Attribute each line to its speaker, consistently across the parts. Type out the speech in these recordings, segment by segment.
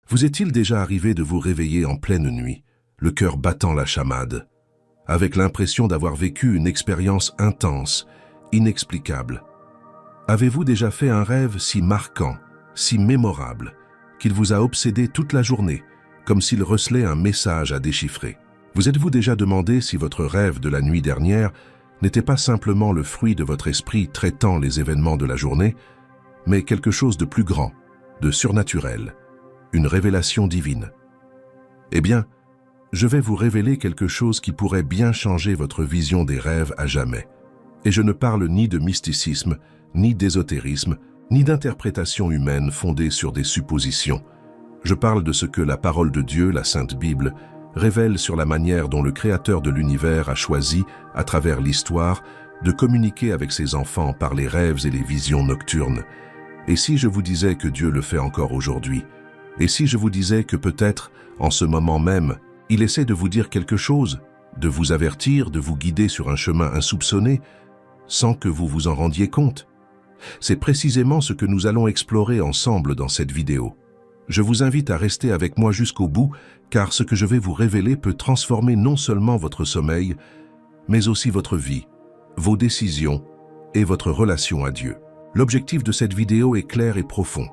Speaker 1: Vous est-il déjà arrivé de vous réveiller en pleine nuit, le cœur battant la chamade, avec l'impression d'avoir vécu une expérience intense, inexplicable? Avez-vous déjà fait un rêve si marquant, si mémorable, qu'il vous a obsédé toute la journée, comme s'il recelait un message à déchiffrer? Vous êtes-vous déjà demandé si votre rêve de la nuit dernière n'était pas simplement le fruit de votre esprit traitant les événements de la journée, mais quelque chose de plus grand, de surnaturel, une révélation divine? Eh bien, je vais vous révéler quelque chose qui pourrait bien changer votre vision des rêves à jamais. Et je ne parle ni de mysticisme, ni d'ésotérisme, ni d'interprétation humaine fondée sur des suppositions. Je parle de ce que la parole de Dieu, la Sainte Bible, révèle sur la manière dont le Créateur de l'univers a choisi, à travers l'histoire, de communiquer avec ses enfants par les rêves et les visions nocturnes. Et si je vous disais que Dieu le fait encore aujourd'hui? Et si je vous disais que peut-être, en ce moment même, il essaie de vous dire quelque chose, de vous avertir, de vous guider sur un chemin insoupçonné, sans que vous vous en rendiez compte? C'est précisément ce que nous allons explorer ensemble dans cette vidéo. Je vous invite à rester avec moi jusqu'au bout, car ce que je vais vous révéler peut transformer non seulement votre sommeil, mais aussi votre vie, vos décisions et votre relation à Dieu. L'objectif de cette vidéo est clair et profond.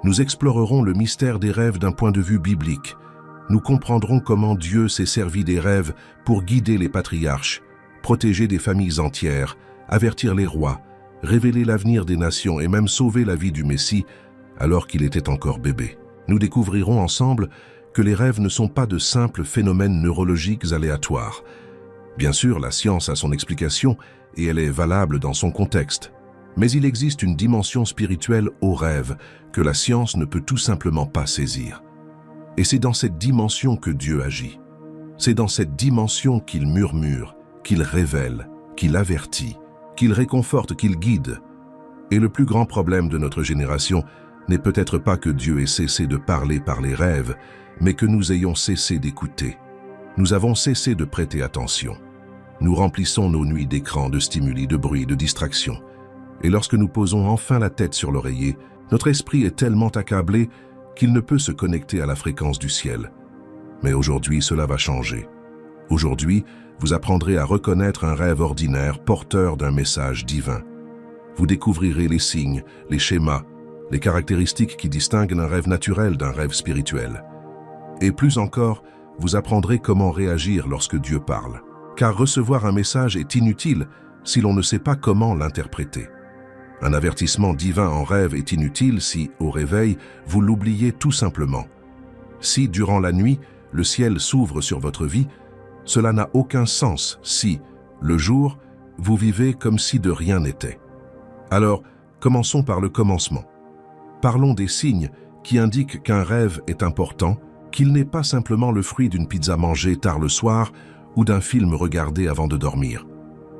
Speaker 1: Nous explorerons le mystère des rêves d'un point de vue biblique. Nous comprendrons comment Dieu s'est servi des rêves pour guider les patriarches, protéger des familles entières, avertir les rois, révéler l'avenir des nations et même sauver la vie du Messie alors qu'il était encore bébé. Nous découvrirons ensemble que les rêves ne sont pas de simples phénomènes neurologiques aléatoires. Bien sûr, la science a son explication et elle est valable dans son contexte. Mais il existe une dimension spirituelle aux rêves que la science ne peut tout simplement pas saisir. Et c'est dans cette dimension que Dieu agit. C'est dans cette dimension qu'il murmure, qu'il révèle, qu'il avertit, qu'il réconforte, qu'il guide. Et le plus grand problème de notre génération n'est peut-être pas que Dieu ait cessé de parler par les rêves, mais que nous ayons cessé d'écouter. Nous avons cessé de prêter attention. Nous remplissons nos nuits d'écrans, de stimuli, de bruit, de distractions. Et lorsque nous posons enfin la tête sur l'oreiller, notre esprit est tellement accablé qu'il ne peut se connecter à la fréquence du ciel. Mais aujourd'hui, cela va changer. Aujourd'hui, vous apprendrez à reconnaître un rêve ordinaire porteur d'un message divin. Vous découvrirez les signes, les schémas, les caractéristiques qui distinguent un rêve naturel d'un rêve spirituel. Et plus encore, vous apprendrez comment réagir lorsque Dieu parle. Car recevoir un message est inutile si l'on ne sait pas comment l'interpréter. Un avertissement divin en rêve est inutile si, au réveil, vous l'oubliez tout simplement. Si, durant la nuit, le ciel s'ouvre sur votre vie, cela n'a aucun sens si, le jour, vous vivez comme si de rien n'était. Alors, commençons par le commencement. Parlons des signes qui indiquent qu'un rêve est important, qu'il n'est pas simplement le fruit d'une pizza mangée tard le soir ou d'un film regardé avant de dormir.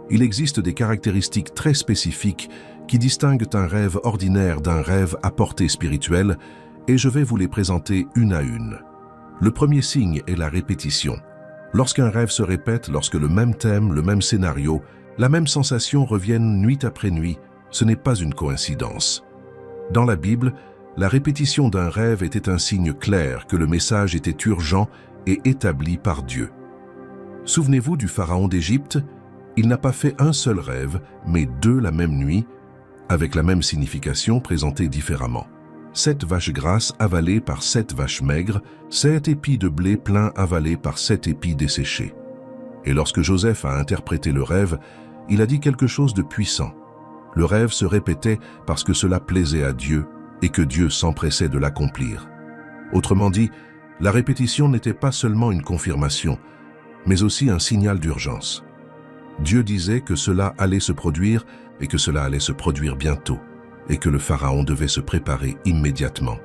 Speaker 1: Il existe des caractéristiques très spécifiques qui distinguent un rêve ordinaire d'un rêve à portée spirituelle, et je vais vous les présenter une à une. Le premier signe est la répétition. Lorsqu'un rêve se répète, lorsque le même thème, le même scénario, la même sensation reviennent nuit après nuit, ce n'est pas une coïncidence. Dans la Bible, la répétition d'un rêve était un signe clair que le message était urgent et établi par Dieu. Souvenez-vous du pharaon d'Égypte, il n'a pas fait un seul rêve, mais deux la même nuit, avec la même signification présentée différemment. 7 vaches grasses avalées par 7 vaches maigres, 7 épis de blé pleins avalés par 7 épis desséchés. Et lorsque Joseph a interprété le rêve, il a dit quelque chose de puissant. Le rêve se répétait parce que cela plaisait à Dieu et que Dieu s'empressait de l'accomplir. Autrement dit, la répétition n'était pas seulement une confirmation, mais aussi un signal d'urgence. Dieu disait que cela allait se produire et que cela allait se produire bientôt, et que le pharaon devait se préparer immédiatement.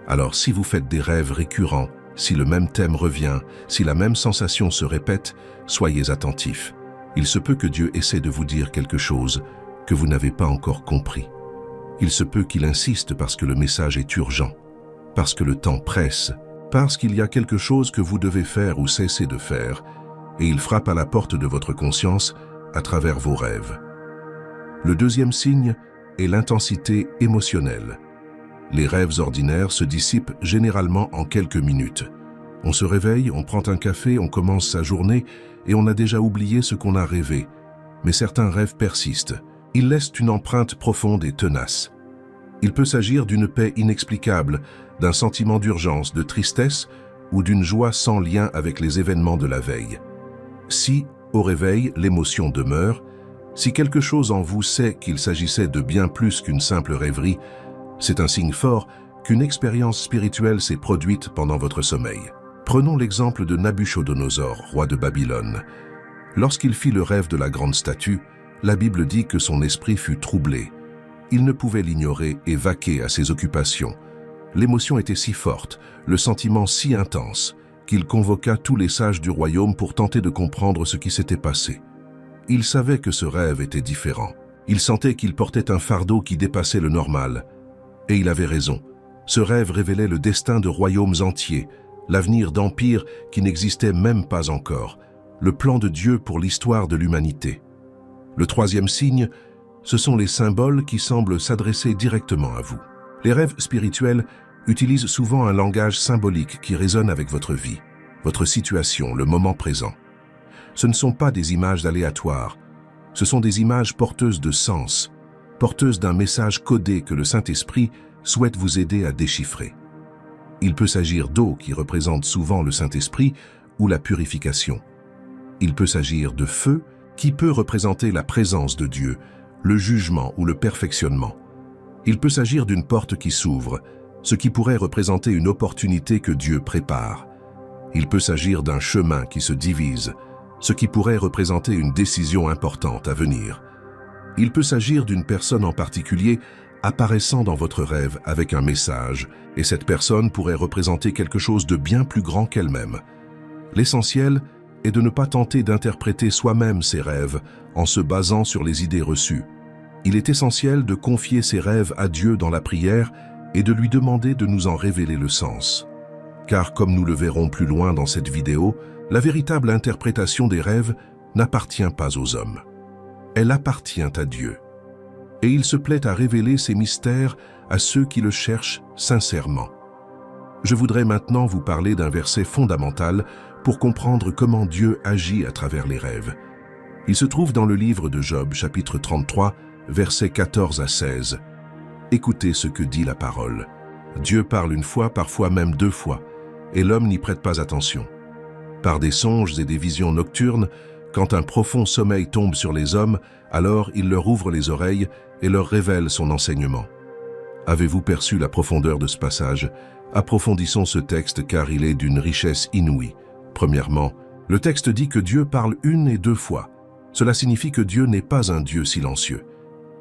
Speaker 1: Alors si vous faites des rêves récurrents, si le même thème revient, si la même sensation se répète, soyez attentifs. Il se peut que Dieu essaie de vous dire quelque chose que vous n'avez pas encore compris. Il se peut qu'il insiste parce que le message est urgent, parce que le temps presse, parce qu'il y a quelque chose que vous devez faire ou cesser de faire, et il frappe à la porte de votre conscience à travers vos rêves. Le deuxième signe est l'intensité émotionnelle. Les rêves ordinaires se dissipent généralement en quelques minutes. On se réveille, on prend un café, on commence sa journée et on a déjà oublié ce qu'on a rêvé. Mais certains rêves persistent. Ils laissent une empreinte profonde et tenace. Il peut s'agir d'une paix inexplicable, d'un sentiment d'urgence, de tristesse ou d'une joie sans lien avec les événements de la veille. Si, au réveil, l'émotion demeure, si quelque chose en vous sait qu'il s'agissait de bien plus qu'une simple rêverie, c'est un signe fort qu'une expérience spirituelle s'est produite pendant votre sommeil. Prenons l'exemple de Nabuchodonosor, roi de Babylone. Lorsqu'il fit le rêve de la grande statue, la Bible dit que son esprit fut troublé. Il ne pouvait l'ignorer et vaquer à ses occupations. L'émotion était si forte, le sentiment si intense, qu'il convoqua tous les sages du royaume pour tenter de comprendre ce qui s'était passé. Il savait que ce rêve était différent. Il sentait qu'il portait un fardeau qui dépassait le normal. Et il avait raison. Ce rêve révélait le destin de royaumes entiers, l'avenir d'empires qui n'existaient même pas encore, le plan de Dieu pour l'histoire de l'humanité. Le troisième signe, ce sont les symboles qui semblent s'adresser directement à vous. Les rêves spirituels utilisent souvent un langage symbolique qui résonne avec votre vie, votre situation, le moment présent. Ce ne sont pas des images aléatoires, ce sont des images porteuses de sens, porteuses d'un message codé que le Saint-Esprit souhaite vous aider à déchiffrer. Il peut s'agir d'eau qui représente souvent le Saint-Esprit ou la purification. Il peut s'agir de feu qui peut représenter la présence de Dieu, le jugement ou le perfectionnement. Il peut s'agir d'une porte qui s'ouvre, ce qui pourrait représenter une opportunité que Dieu prépare. Il peut s'agir d'un chemin qui se divise, ce qui pourrait représenter une décision importante à venir. Il peut s'agir d'une personne en particulier apparaissant dans votre rêve avec un message, et cette personne pourrait représenter quelque chose de bien plus grand qu'elle-même. L'essentiel est de ne pas tenter d'interpréter soi-même ses rêves en se basant sur les idées reçues. Il est essentiel de confier ses rêves à Dieu dans la prière et de lui demander de nous en révéler le sens. Car comme nous le verrons plus loin dans cette vidéo, la véritable interprétation des rêves n'appartient pas aux hommes. Elle appartient à Dieu. Et il se plaît à révéler ces mystères à ceux qui le cherchent sincèrement. Je voudrais maintenant vous parler d'un verset fondamental pour comprendre comment Dieu agit à travers les rêves. Il se trouve dans le livre de Job, chapitre 33, versets 14 à 16. Écoutez ce que dit la parole. Dieu parle une fois, parfois même deux fois, et l'homme n'y prête pas attention. Par des songes et des visions nocturnes, quand un profond sommeil tombe sur les hommes, alors il leur ouvre les oreilles et leur révèle son enseignement. Avez-vous perçu la profondeur de ce passage? Approfondissons ce texte car il est d'une richesse inouïe. Premièrement, le texte dit que Dieu parle une et deux fois. Cela signifie que Dieu n'est pas un Dieu silencieux.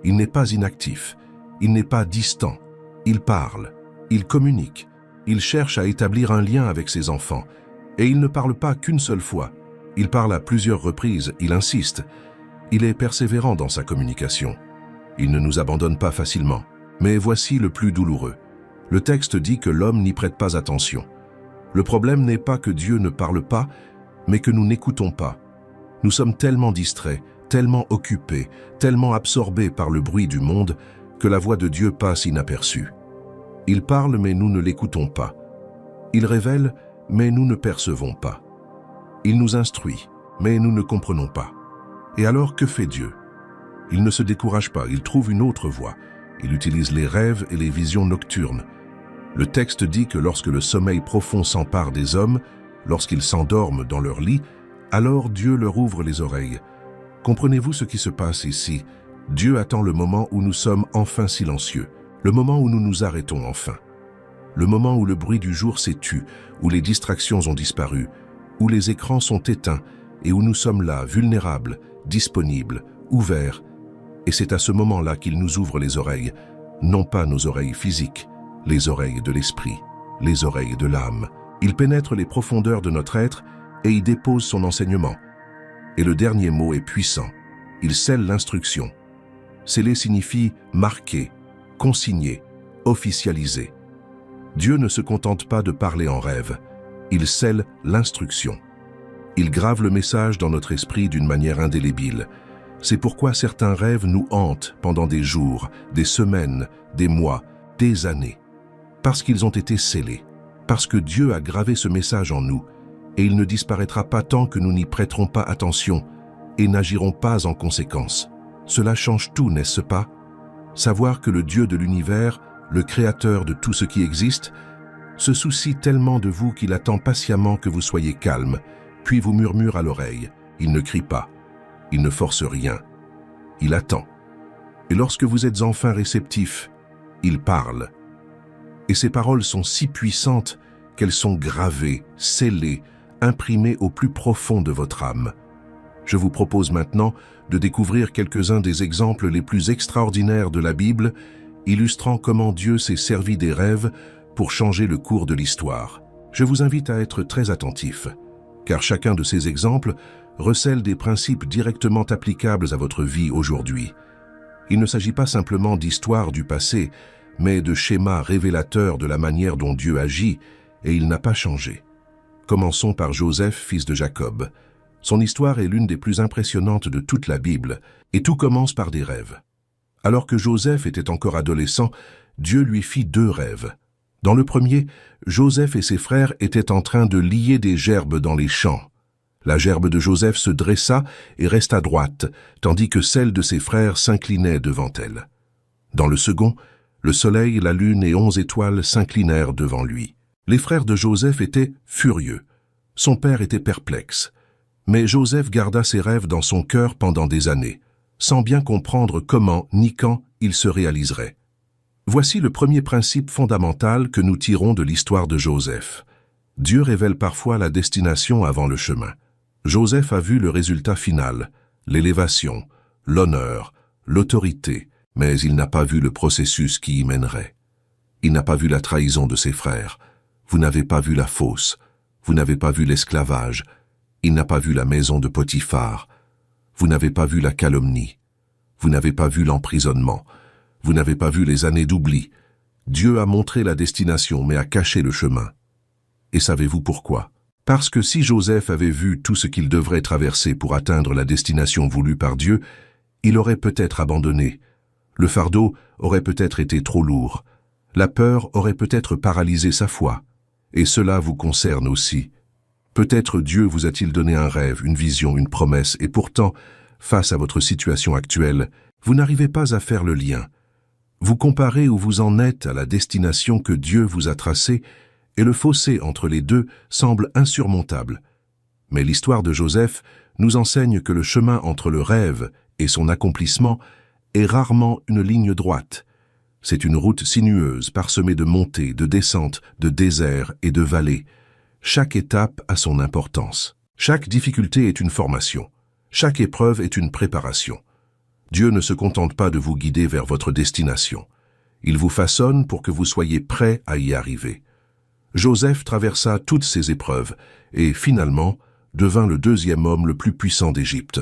Speaker 1: Il n'est pas inactif. Il n'est pas distant. Il parle. Il communique. Il cherche à établir un lien avec ses enfants. Et il ne parle pas qu'une seule fois. Il parle à plusieurs reprises. Il insiste. Il est persévérant dans sa communication. Il ne nous abandonne pas facilement. Mais voici le plus douloureux. Le texte dit que l'homme n'y prête pas attention. Le problème n'est pas que Dieu ne parle pas, mais que nous n'écoutons pas. Nous sommes tellement distraits, tellement occupés, tellement absorbés par le bruit du monde que la voix de Dieu passe inaperçue. Il parle, mais nous ne l'écoutons pas. Il révèle, mais nous ne percevons pas. Il nous instruit, mais nous ne comprenons pas. Et alors, que fait Dieu? Il ne se décourage pas, il trouve une autre voie. Il utilise les rêves et les visions nocturnes. Le texte dit que lorsque le sommeil profond s'empare des hommes, lorsqu'ils s'endorment dans leur lit, alors Dieu leur ouvre les oreilles. Comprenez-vous ce qui se passe ici? Dieu attend le moment où nous sommes enfin silencieux, le moment où nous nous arrêtons enfin. Le moment où le bruit du jour s'est tu, où les distractions ont disparu, où les écrans sont éteints et où nous sommes là, vulnérables, disponibles, ouverts. Et c'est à ce moment-là qu'il nous ouvre les oreilles, non pas nos oreilles physiques, les oreilles de l'esprit, les oreilles de l'âme. Il pénètre les profondeurs de notre être et y dépose son enseignement. Et le dernier mot est puissant. Il scelle l'instruction. Sceller signifie marquer, consigner, officialiser. Dieu ne se contente pas de parler en rêve. Il scelle l'instruction. Il grave le message dans notre esprit d'une manière indélébile. C'est pourquoi certains rêves nous hantent pendant des jours, des semaines, des mois, des années. Parce qu'ils ont été scellés, parce que Dieu a gravé ce message en nous, et il ne disparaîtra pas tant que nous n'y prêterons pas attention et n'agirons pas en conséquence. Cela change tout, n'est-ce pas? Savoir que le Dieu de l'univers, le créateur de tout ce qui existe, se soucie tellement de vous qu'il attend patiemment que vous soyez calme, puis vous murmure à l'oreille. Il ne crie pas, il ne force rien, il attend. Et lorsque vous êtes enfin réceptif, il parle. Et ces paroles sont si puissantes qu'elles sont gravées, scellées, imprimées au plus profond de votre âme. Je vous propose maintenant de découvrir quelques-uns des exemples les plus extraordinaires de la Bible, illustrant comment Dieu s'est servi des rêves pour changer le cours de l'histoire. Je vous invite à être très attentif, car chacun de ces exemples recèle des principes directement applicables à votre vie aujourd'hui. Il ne s'agit pas simplement d'histoires du passé, mais de schémas révélateurs de la manière dont Dieu agit, et il n'a pas changé. Commençons par Joseph, fils de Jacob. Son histoire est l'une des plus impressionnantes de toute la Bible, et tout commence par des rêves. Alors que Joseph était encore adolescent, Dieu lui fit 2 rêves. Dans le premier, Joseph et ses frères étaient en train de lier des gerbes dans les champs. La gerbe de Joseph se dressa et resta droite, tandis que celle de ses frères s'inclinait devant elle. Dans le second, le soleil, la lune et 11 étoiles s'inclinèrent devant lui. Les frères de Joseph étaient furieux. Son père était perplexe. Mais Joseph garda ses rêves dans son cœur pendant des années, sans bien comprendre comment ni quand ils se réaliseraient. Voici le premier principe fondamental que nous tirons de l'histoire de Joseph. Dieu révèle parfois la destination avant le chemin. Joseph a vu le résultat final, l'élévation, l'honneur, l'autorité, mais il n'a pas vu le processus qui y mènerait. Il n'a pas vu la trahison de ses frères. Vous n'avez pas vu la fosse. Vous n'avez pas vu l'esclavage. Il n'a pas vu la maison de Potiphar. Vous n'avez pas vu la calomnie. Vous n'avez pas vu l'emprisonnement. Vous n'avez pas vu les années d'oubli. Dieu a montré la destination, mais a caché le chemin. Et savez-vous pourquoi? Parce que si Joseph avait vu tout ce qu'il devrait traverser pour atteindre la destination voulue par Dieu, il aurait peut-être abandonné. Le fardeau aurait peut-être été trop lourd. La peur aurait peut-être paralysé sa foi. Et cela vous concerne aussi. Peut-être Dieu vous a-t-il donné un rêve, une vision, une promesse, et pourtant, face à votre situation actuelle, vous n'arrivez pas à faire le lien. Vous comparez où vous en êtes à la destination que Dieu vous a tracée, et le fossé entre les deux semble insurmontable. Mais l'histoire de Joseph nous enseigne que le chemin entre le rêve et son accomplissement est rarement une ligne droite. C'est une route sinueuse, parsemée de montées, de descentes, de déserts et de vallées. Chaque étape a son importance. Chaque difficulté est une formation. Chaque épreuve est une préparation. Dieu ne se contente pas de vous guider vers votre destination. Il vous façonne pour que vous soyez prêts à y arriver. Joseph traversa toutes ces épreuves et, finalement, devint le 2e homme le plus puissant d'Égypte.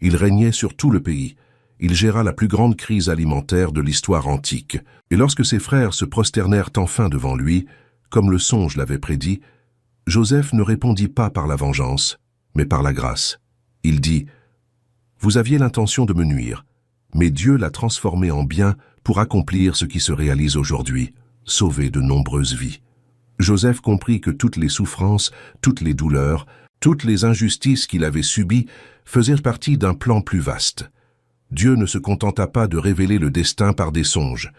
Speaker 1: Il régnait sur tout le pays. Il géra la plus grande crise alimentaire de l'histoire antique. Et lorsque ses frères se prosternèrent enfin devant lui, comme le songe l'avait prédit, Joseph ne répondit pas par la vengeance, mais par la grâce. Il dit « Vous aviez l'intention de me nuire, mais Dieu l'a transformé en bien pour accomplir ce qui se réalise aujourd'hui, sauver de nombreuses vies. » Joseph comprit que toutes les souffrances, toutes les douleurs, toutes les injustices qu'il avait subies faisaient partie d'un plan plus vaste. Dieu ne se contenta pas de révéler le destin par des songes.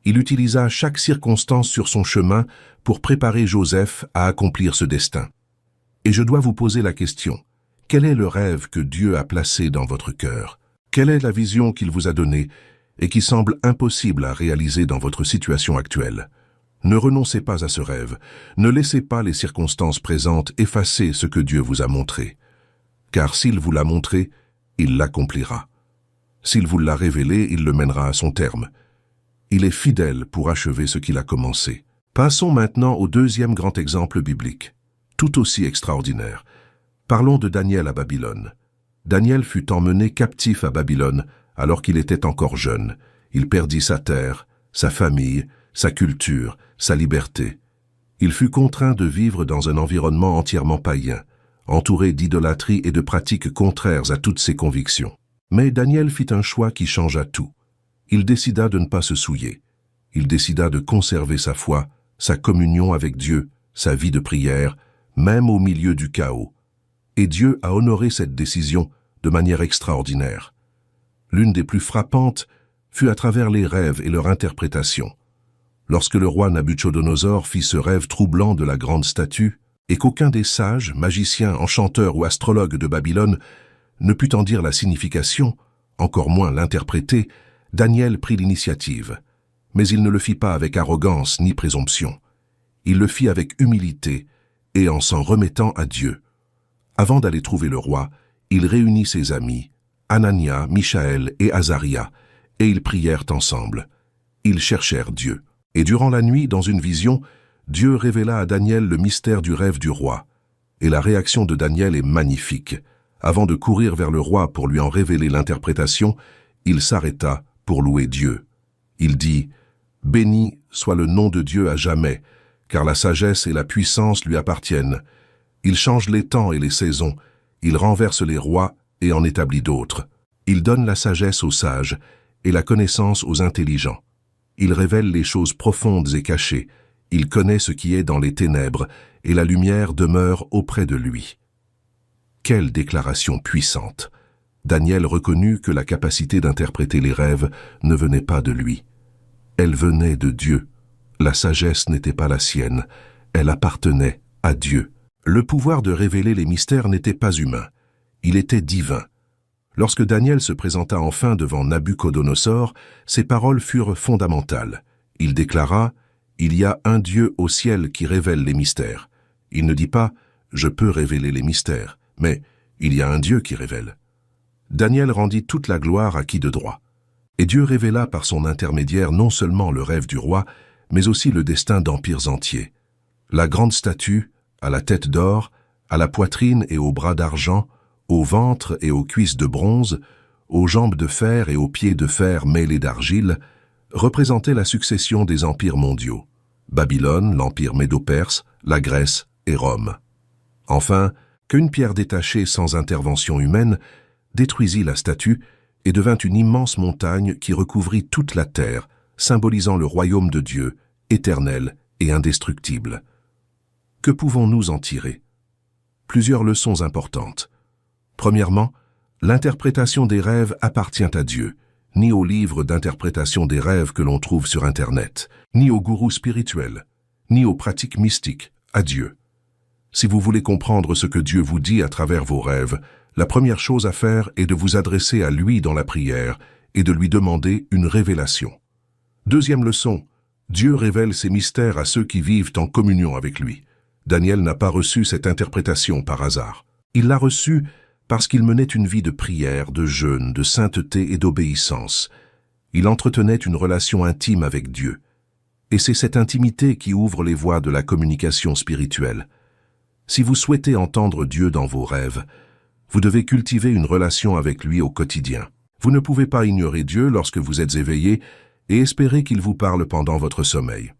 Speaker 1: Il utilisa chaque circonstance sur son chemin pour préparer Joseph à accomplir ce destin. Et je dois vous poser la question, quel est le rêve que Dieu a placé dans votre cœur? Quelle est la vision qu'il vous a donnée et qui semble impossible à réaliser dans votre situation actuelle? Ne renoncez pas à ce rêve, ne laissez pas les circonstances présentes effacer ce que Dieu vous a montré. Car s'il vous l'a montré, il l'accomplira. S'il vous l'a révélé, il le mènera à son terme. Il est fidèle pour achever ce qu'il a commencé. Passons maintenant au 2e grand exemple biblique, tout aussi extraordinaire. Parlons de Daniel à Babylone. Daniel fut emmené captif à Babylone alors qu'il était encore jeune. Il perdit sa terre, sa famille, sa culture, sa liberté. Il fut contraint de vivre dans un environnement entièrement païen, entouré d'idolâtrie et de pratiques contraires à toutes ses convictions. Mais Daniel fit un choix qui changea tout. Il décida de ne pas se souiller. Il décida de conserver sa foi, sa communion avec Dieu, sa vie de prière, même au milieu du chaos. Et Dieu a honoré cette décision de manière extraordinaire. L'une des plus frappantes fut à travers les rêves et leur interprétation. Lorsque le roi Nabuchodonosor fit ce rêve troublant de la grande statue, et qu'aucun des sages, magiciens, enchanteurs ou astrologues de Babylone ne put en dire la signification, encore moins l'interpréter, Daniel prit l'initiative. Mais il ne le fit pas avec arrogance ni présomption. Il le fit avec humilité et en s'en remettant à Dieu. Avant d'aller trouver le roi, il réunit ses amis, Anania, Michaël et Azaria, et ils prièrent ensemble. Ils cherchèrent Dieu. Et durant la nuit, dans une vision, Dieu révéla à Daniel le mystère du rêve du roi. Et la réaction de Daniel est magnifique. Avant de courir vers le roi pour lui en révéler l'interprétation, il s'arrêta pour louer Dieu. Il dit « Béni soit le nom de Dieu à jamais, car la sagesse et la puissance lui appartiennent. Il change les temps et les saisons, il renverse les rois et en établit d'autres. Il donne la sagesse aux sages et la connaissance aux intelligents. Il révèle les choses profondes et cachées. Il connaît ce qui est dans les ténèbres, et la lumière demeure auprès de lui. » Quelle déclaration puissante! Daniel reconnut que la capacité d'interpréter les rêves ne venait pas de lui. Elle venait de Dieu. La sagesse n'était pas la sienne, elle appartenait à Dieu. Le pouvoir de révéler les mystères n'était pas humain, il était divin. Lorsque Daniel se présenta enfin devant Nabuchodonosor, ses paroles furent fondamentales. Il déclara « Il y a un Dieu au ciel qui révèle les mystères ». Il ne dit pas « Je peux révéler les mystères », mais « Il y a un Dieu qui révèle ». Daniel rendit toute la gloire à qui de droit. Et Dieu révéla par son intermédiaire non seulement le rêve du roi, mais aussi le destin d'empires entiers. La grande statue, à la tête d'or, à la poitrine et aux bras d'argent, au ventre et aux cuisses de bronze, aux jambes de fer et aux pieds de fer mêlés d'argile, représentait la succession des empires mondiaux. Babylone, l'empire médo-perse, la Grèce et Rome. Enfin, qu'une pierre détachée sans intervention humaine détruisit la statue et devint une immense montagne qui recouvrit toute la terre, symbolisant le royaume de Dieu, éternel et indestructible. Que pouvons-nous en tirer? Plusieurs leçons importantes. Premièrement, l'interprétation des rêves appartient à Dieu, ni aux livres d'interprétation des rêves que l'on trouve sur Internet, ni aux gourous spirituels, ni aux pratiques mystiques, à Dieu. Si vous voulez comprendre ce que Dieu vous dit à travers vos rêves, la première chose à faire est de vous adresser à lui dans la prière et de lui demander une révélation. Deuxième leçon, Dieu révèle ses mystères à ceux qui vivent en communion avec lui. Daniel n'a pas reçu cette interprétation par hasard. Il l'a reçue parce qu'il menait une vie de prière, de jeûne, de sainteté et d'obéissance. Il entretenait une relation intime avec Dieu. Et c'est cette intimité qui ouvre les voies de la communication spirituelle. Si vous souhaitez entendre Dieu dans vos rêves, vous devez cultiver une relation avec lui au quotidien. Vous ne pouvez pas ignorer Dieu lorsque vous êtes éveillé et espérer qu'il vous parle pendant votre sommeil.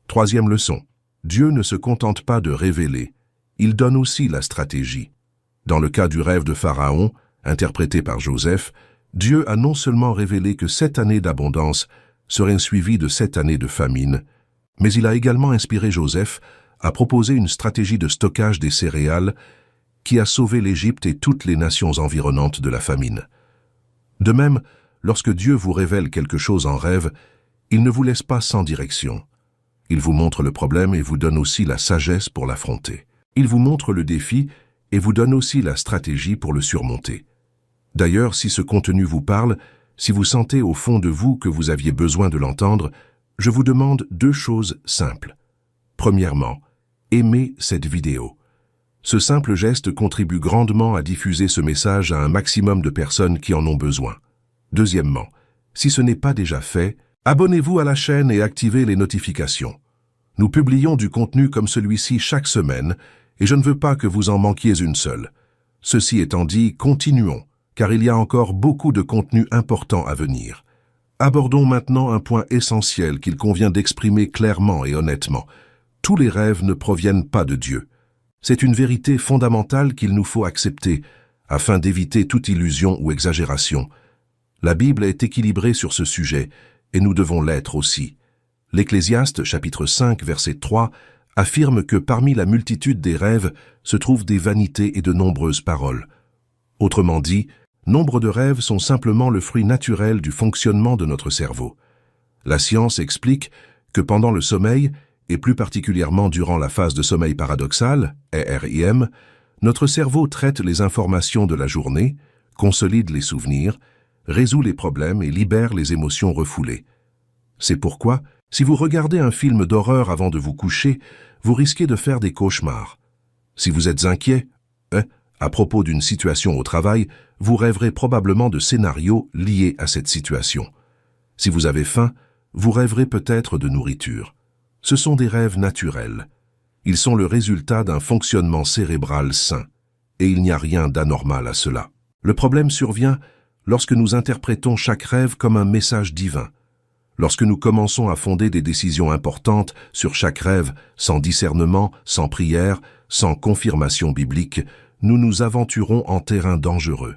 Speaker 1: Troisième leçon. Dieu ne se contente pas de révéler, il donne aussi la stratégie. Dans le cas du rêve de Pharaon, interprété par Joseph, Dieu a non seulement révélé que 7 années d'abondance seraient suivies de 7 années de famine, mais il a également inspiré Joseph à proposer une stratégie de stockage des céréales qui a sauvé l'Égypte et toutes les nations environnantes de la famine. De même, lorsque Dieu vous révèle quelque chose en rêve, il ne vous laisse pas sans direction. Il vous montre le problème et vous donne aussi la sagesse pour l'affronter. Il vous montre le défi et vous donne aussi la stratégie pour le surmonter. D'ailleurs, si ce contenu vous parle, si vous sentez au fond de vous que vous aviez besoin de l'entendre, je vous demande 2 choses simples. Premièrement, aimez cette vidéo. Ce simple geste contribue grandement à diffuser ce message à un maximum de personnes qui en ont besoin. Deuxièmement, si ce n'est pas déjà fait, abonnez-vous à la chaîne et activez les notifications. Nous publions du contenu comme celui-ci chaque semaine et je ne veux pas que vous en manquiez une seule. Ceci étant dit, continuons, car il y a encore beaucoup de contenu important à venir. Abordons maintenant un point essentiel qu'il convient d'exprimer clairement et honnêtement. Tous les rêves ne proviennent pas de Dieu. C'est une vérité fondamentale qu'il nous faut accepter, afin d'éviter toute illusion ou exagération. La Bible est équilibrée sur ce sujet, et nous devons l'être aussi. L'Ecclésiaste, chapitre 5, verset 3, affirme que parmi la multitude des rêves se trouvent des vanités et de nombreuses paroles. Autrement dit, nombre de rêves sont simplement le fruit naturel du fonctionnement de notre cerveau. La science explique que pendant le sommeil, et plus particulièrement durant la phase de sommeil paradoxal, REM, notre cerveau traite les informations de la journée, consolide les souvenirs, résout les problèmes et libère les émotions refoulées. C'est pourquoi, si vous regardez un film d'horreur avant de vous coucher, vous risquez de faire des cauchemars. Si vous êtes inquiet, à propos d'une situation au travail, vous rêverez probablement de scénarios liés à cette situation. Si vous avez faim, vous rêverez peut-être de nourriture. Ce sont des rêves naturels. Ils sont le résultat d'un fonctionnement cérébral sain, et il n'y a rien d'anormal à cela. Le problème survient lorsque nous interprétons chaque rêve comme un message divin. Lorsque nous commençons à fonder des décisions importantes sur chaque rêve, sans discernement, sans prière, sans confirmation biblique, nous nous aventurons en terrain dangereux.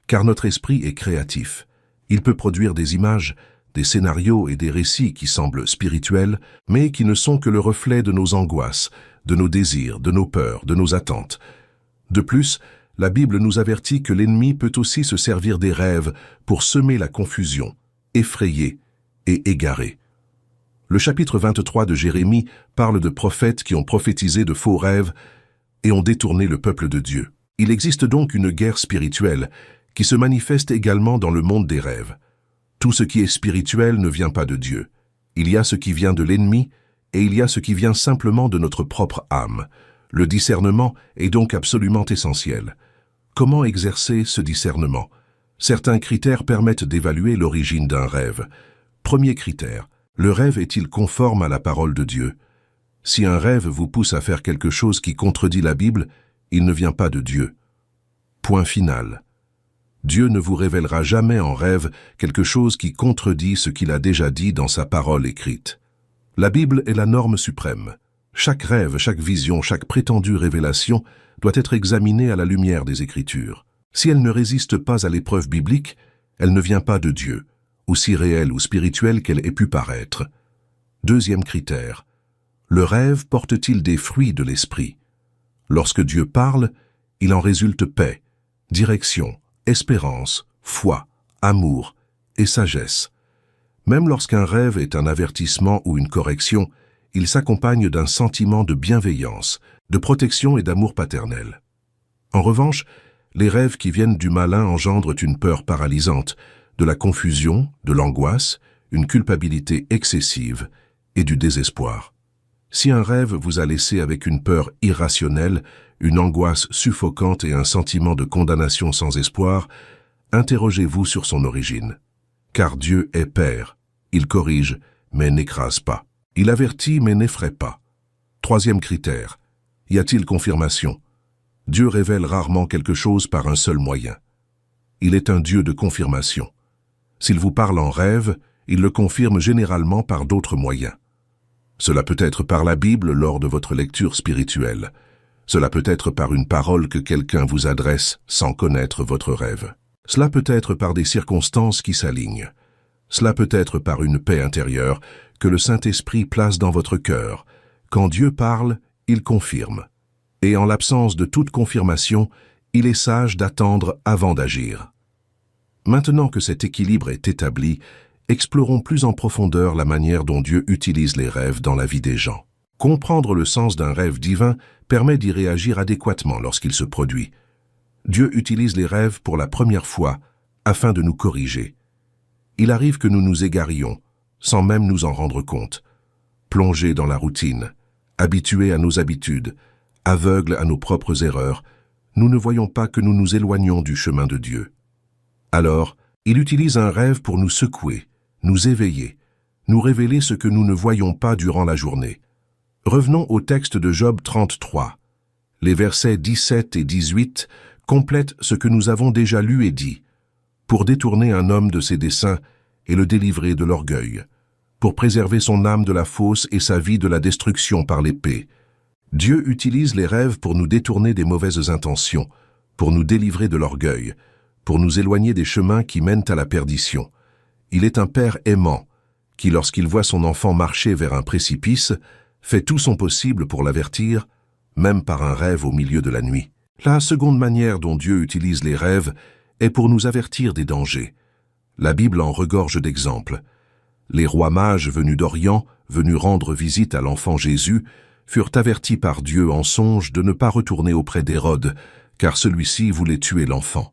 Speaker 1: Car notre esprit est créatif. Il peut produire des images, des scénarios et des récits qui semblent spirituels, mais qui ne sont que le reflet de nos angoisses, de nos désirs, de nos peurs, de nos attentes. De plus, la Bible nous avertit que l'ennemi peut aussi se servir des rêves pour semer la confusion, effrayer et égarer. Le chapitre 23 de Jérémie parle de prophètes qui ont prophétisé de faux rêves et ont détourné le peuple de Dieu. Il existe donc une guerre spirituelle qui se manifeste également dans le monde des rêves. Tout ce qui est spirituel ne vient pas de Dieu. Il y a ce qui vient de l'ennemi et il y a ce qui vient simplement de notre propre âme. Le discernement est donc absolument essentiel. Comment exercer ce discernement? Certains critères permettent d'évaluer l'origine d'un rêve. Premier critère, le rêve est-il conforme à la parole de Dieu? Si un rêve vous pousse à faire quelque chose qui contredit la Bible, il ne vient pas de Dieu. Point final. Dieu ne vous révélera jamais en rêve quelque chose qui contredit ce qu'il a déjà dit dans sa parole écrite. La Bible est la norme suprême. Chaque rêve, chaque vision, chaque prétendue révélation doit être examinée à la lumière des Écritures. Si elle ne résiste pas à l'épreuve biblique, elle ne vient pas de Dieu, aussi réelle ou spirituelle qu'elle ait pu paraître. Deuxième critère. Le rêve porte-t-il des fruits de l'esprit? Lorsque Dieu parle, il en résulte paix, direction, espérance, foi, amour et sagesse. Même lorsqu'un rêve est un avertissement ou une correction, il s'accompagne d'un sentiment de bienveillance, de protection et d'amour paternel. En revanche, les rêves qui viennent du malin engendrent une peur paralysante, de la confusion, de l'angoisse, une culpabilité excessive et du désespoir. Si un rêve vous a laissé avec une peur irrationnelle, une angoisse suffocante et un sentiment de condamnation sans espoir, interrogez-vous sur son origine. Car Dieu est Père, il corrige, mais n'écrase pas. Il avertit, mais n'effraie pas. Troisième critère, y a-t-il confirmation? Dieu révèle rarement quelque chose par un seul moyen. Il est un Dieu de confirmation. S'il vous parle en rêve, il le confirme généralement par d'autres moyens. Cela peut être par la Bible lors de votre lecture spirituelle. Cela peut être par une parole que quelqu'un vous adresse sans connaître votre rêve. Cela peut être par des circonstances qui s'alignent. Cela peut être par une paix intérieure que le Saint-Esprit place dans votre cœur. Quand Dieu parle, il confirme. Et en l'absence de toute confirmation, il est sage d'attendre avant d'agir. Maintenant que cet équilibre est établi, explorons plus en profondeur la manière dont Dieu utilise les rêves dans la vie des gens. Comprendre le sens d'un rêve divin permet d'y réagir adéquatement lorsqu'il se produit. Dieu utilise les rêves pour la première fois afin de nous corriger. Il arrive que nous nous égarions, sans même nous en rendre compte. Plongés dans la routine, habitués à nos habitudes, aveugles à nos propres erreurs, nous ne voyons pas que nous nous éloignons du chemin de Dieu. Alors, il utilise un rêve pour nous secouer, nous éveiller, nous révéler ce que nous ne voyons pas durant la journée. Revenons au texte de Job 33. Les versets 17 et 18 complètent ce que nous avons déjà lu et dit, pour détourner un homme de ses desseins et le délivrer de l'orgueil, pour préserver son âme de la fosse et sa vie de la destruction par l'épée. Dieu utilise les rêves pour nous détourner des mauvaises intentions, pour nous délivrer de l'orgueil, pour nous éloigner des chemins qui mènent à la perdition. Il est un Père aimant, qui, lorsqu'il voit son enfant marcher vers un précipice, fait tout son possible pour l'avertir, même par un rêve au milieu de la nuit. La seconde manière dont Dieu utilise les rêves est pour nous avertir des dangers. La Bible en regorge d'exemples. Les rois mages venus d'Orient, venus rendre visite à l'enfant Jésus, furent avertis par Dieu en songe de ne pas retourner auprès d'Hérode, car celui-ci voulait tuer l'enfant.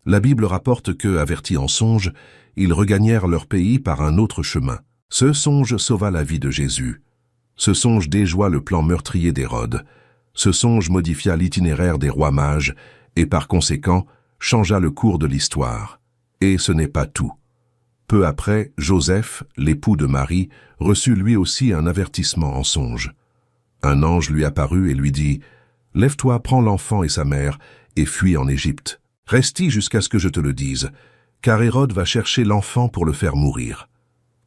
Speaker 1: La Bible rapporte que, avertis en songe, ils regagnèrent leur pays par un autre chemin. Ce songe sauva la vie de Jésus. Ce songe déjoua le plan meurtrier d'Hérode. Ce songe modifia l'itinéraire des rois mages et, par conséquent, changea le cours de l'histoire. Et ce n'est pas tout. Peu après, Joseph, l'époux de Marie, reçut lui aussi un avertissement en songe. Un ange lui apparut et lui dit « Lève-toi, prends l'enfant et sa mère, et fuis en Égypte. Reste-y jusqu'à ce que je te le dise, car Hérode va chercher l'enfant pour le faire mourir. »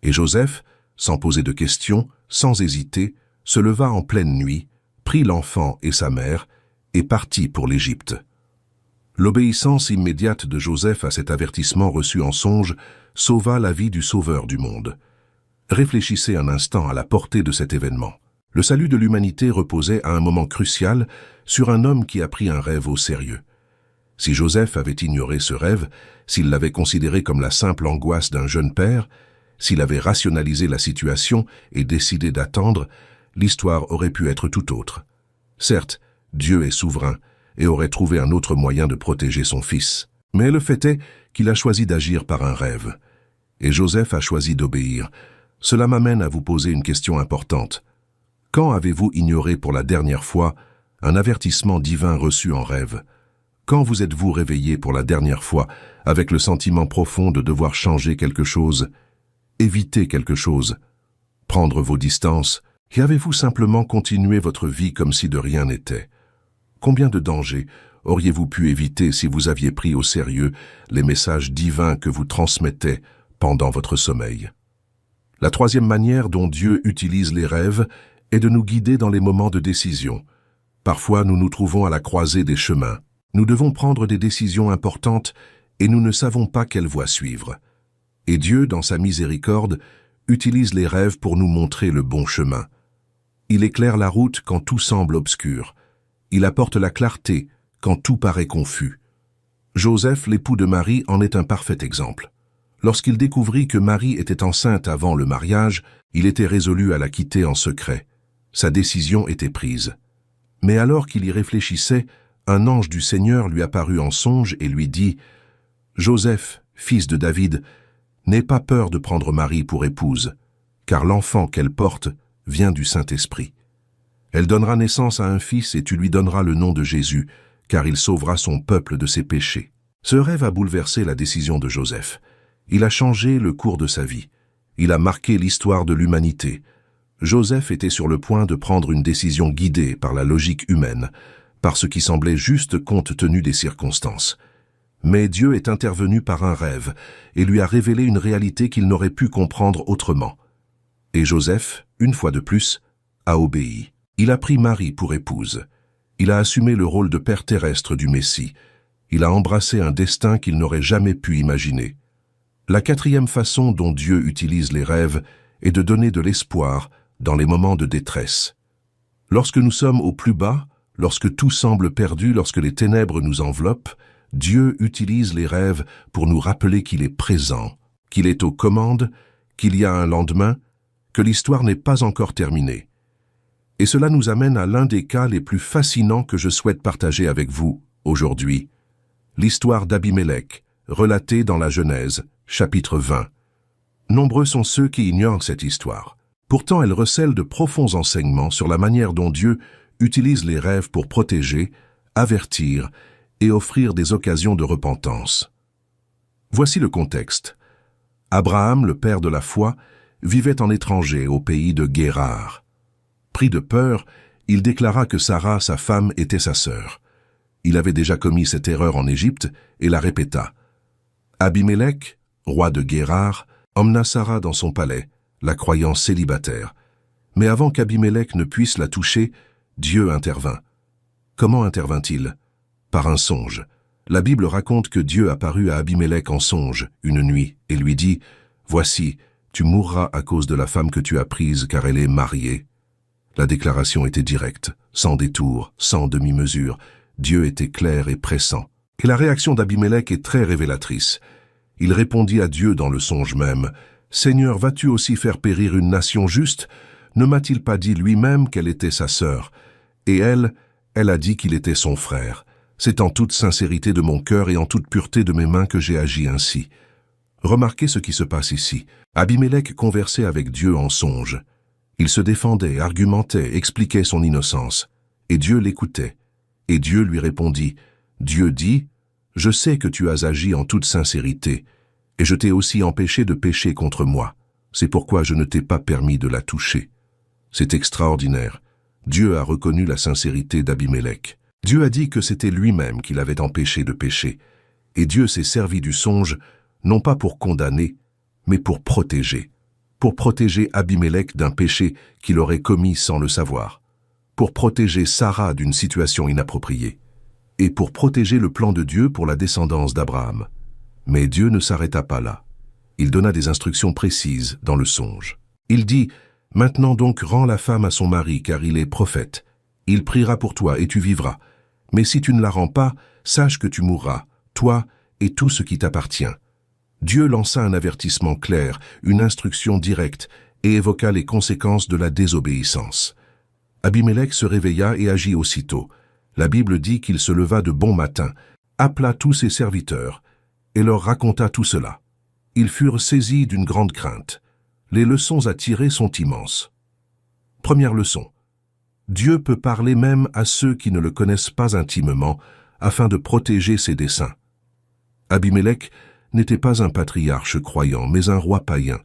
Speaker 1: Et Joseph, sans poser de questions, sans hésiter, se leva en pleine nuit, prit l'enfant et sa mère, et partit pour l'Égypte. L'obéissance immédiate de Joseph à cet avertissement reçu en songe sauva la vie du Sauveur du monde. Réfléchissez un instant à la portée de cet événement. Le salut de l'humanité reposait à un moment crucial sur un homme qui a pris un rêve au sérieux. Si Joseph avait ignoré ce rêve, s'il l'avait considéré comme la simple angoisse d'un jeune père, s'il avait rationalisé la situation et décidé d'attendre, l'histoire aurait pu être tout autre. Certes, Dieu est souverain et aurait trouvé un autre moyen de protéger son fils. Mais le fait est qu'il a choisi d'agir par un rêve. Et Joseph a choisi d'obéir. Cela m'amène à vous poser une question importante. Quand avez-vous ignoré pour la dernière fois un avertissement divin reçu en rêve? Quand vous êtes-vous réveillé pour la dernière fois avec le sentiment profond de devoir changer quelque chose, éviter quelque chose, prendre vos distances, et avez-vous simplement continué votre vie comme si de rien n'était? Combien de dangers auriez-vous pu éviter si vous aviez pris au sérieux les messages divins que vous transmettez pendant votre sommeil? La troisième manière dont Dieu utilise les rêves est de nous guider dans les moments de décision. Parfois, nous nous trouvons à la croisée des chemins. Nous devons prendre des décisions importantes et nous ne savons pas quelle voie suivre. Et Dieu, dans sa miséricorde, utilise les rêves pour nous montrer le bon chemin. Il éclaire la route quand tout semble obscur. Il apporte la clarté quand tout paraît confus. Joseph, l'époux de Marie, en est un parfait exemple. Lorsqu'il découvrit que Marie était enceinte avant le mariage, il était résolu à la quitter en secret. Sa décision était prise. Mais alors qu'il y réfléchissait, un ange du Seigneur lui apparut en songe et lui dit « Joseph, fils de David, n'aie pas peur de prendre Marie pour épouse, car l'enfant qu'elle porte vient du Saint-Esprit. Elle donnera naissance à un fils et tu lui donneras le nom de Jésus, car il sauvera son peuple de ses péchés. » Ce rêve a bouleversé la décision de Joseph. Il a changé le cours de sa vie. Il a marqué l'histoire de l'humanité. Joseph était sur le point de prendre une décision guidée par la logique humaine, par ce qui semblait juste compte tenu des circonstances. Mais Dieu est intervenu par un rêve et lui a révélé une réalité qu'il n'aurait pu comprendre autrement. Et Joseph, une fois de plus, a obéi. Il a pris Marie pour épouse. Il a assumé le rôle de père terrestre du Messie. Il a embrassé un destin qu'il n'aurait jamais pu imaginer. La quatrième façon dont Dieu utilise les rêves est de donner de l'espoir dans les moments de détresse. Lorsque nous sommes au plus bas, lorsque tout semble perdu, lorsque les ténèbres nous enveloppent, Dieu utilise les rêves pour nous rappeler qu'il est présent, qu'il est aux commandes, qu'il y a un lendemain, que l'histoire n'est pas encore terminée. Et cela nous amène à l'un des cas les plus fascinants que je souhaite partager avec vous aujourd'hui, l'histoire d'Abimélec, relatée dans la Genèse, chapitre 20. Nombreux sont ceux qui ignorent cette histoire. Pourtant, elle recèle de profonds enseignements sur la manière dont Dieu utilise les rêves pour protéger, avertir et offrir des occasions de repentance. Voici le contexte. Abraham, le père de la foi, vivait en étranger au pays de Guérar. Pris de peur, il déclara que Sarah, sa femme, était sa sœur. Il avait déjà commis cette erreur en Égypte et la répéta. Abimélec, roi de Guérar, emmena Sarah dans son palais, la croyant célibataire. Mais avant qu'Abimélec ne puisse la toucher, Dieu intervint. Comment intervint-il? Par un songe. La Bible raconte que Dieu apparut à Abimélec en songe, une nuit, et lui dit « Voici, Tu mourras à cause de la femme que tu as prise car elle est mariée. La déclaration était directe, sans détour, sans demi-mesure. Dieu était clair et pressant. Et la réaction d'Abimélec est très révélatrice. Il répondit à Dieu dans le songe même, « Seigneur, vas-tu aussi faire périr une nation juste? Ne m'a-t-il pas dit lui-même qu'elle était sa sœur? Et elle a dit qu'il était son frère. C'est en toute sincérité de mon cœur et en toute pureté de mes mains que j'ai agi ainsi. » Remarquez ce qui se passe ici. Abimélec conversait avec Dieu en songe. Il se défendait, argumentait, expliquait son innocence. Et Dieu l'écoutait. Et Dieu lui répondit, « Dieu dit, « Je sais que tu as agi en toute sincérité, et je t'ai aussi empêché de pécher contre moi. C'est pourquoi je ne t'ai pas permis de la toucher. » C'est extraordinaire. Dieu a reconnu la sincérité d'Abimélec. Dieu a dit que c'était lui-même qui l'avait empêché de pécher. Et Dieu s'est servi du songe, non pas pour condamner, mais pour protéger. Pour protéger Abimélec d'un péché qu'il aurait commis sans le savoir. Pour protéger Sarah d'une situation inappropriée. Et pour protéger le plan de Dieu pour la descendance d'Abraham. Mais Dieu ne s'arrêta pas là. Il donna des instructions précises dans le songe. Il dit, « Maintenant donc rends la femme à son mari, car il est prophète. Il priera pour toi et tu vivras. Mais si tu ne la rends pas, sache que tu mourras, toi et tout ce qui t'appartient. » Dieu lança un avertissement clair, une instruction directe, et évoqua les conséquences de la désobéissance. Abimélec se réveilla et agit aussitôt. La Bible dit qu'il se leva de bon matin, appela tous ses serviteurs, et leur raconta tout cela. Ils furent saisis d'une grande crainte. Les leçons à tirer sont immenses. Première leçon. Dieu peut parler même à ceux qui ne le connaissent pas intimement, afin de protéger ses desseins. Abimélec n'était pas un patriarche croyant, mais un roi païen.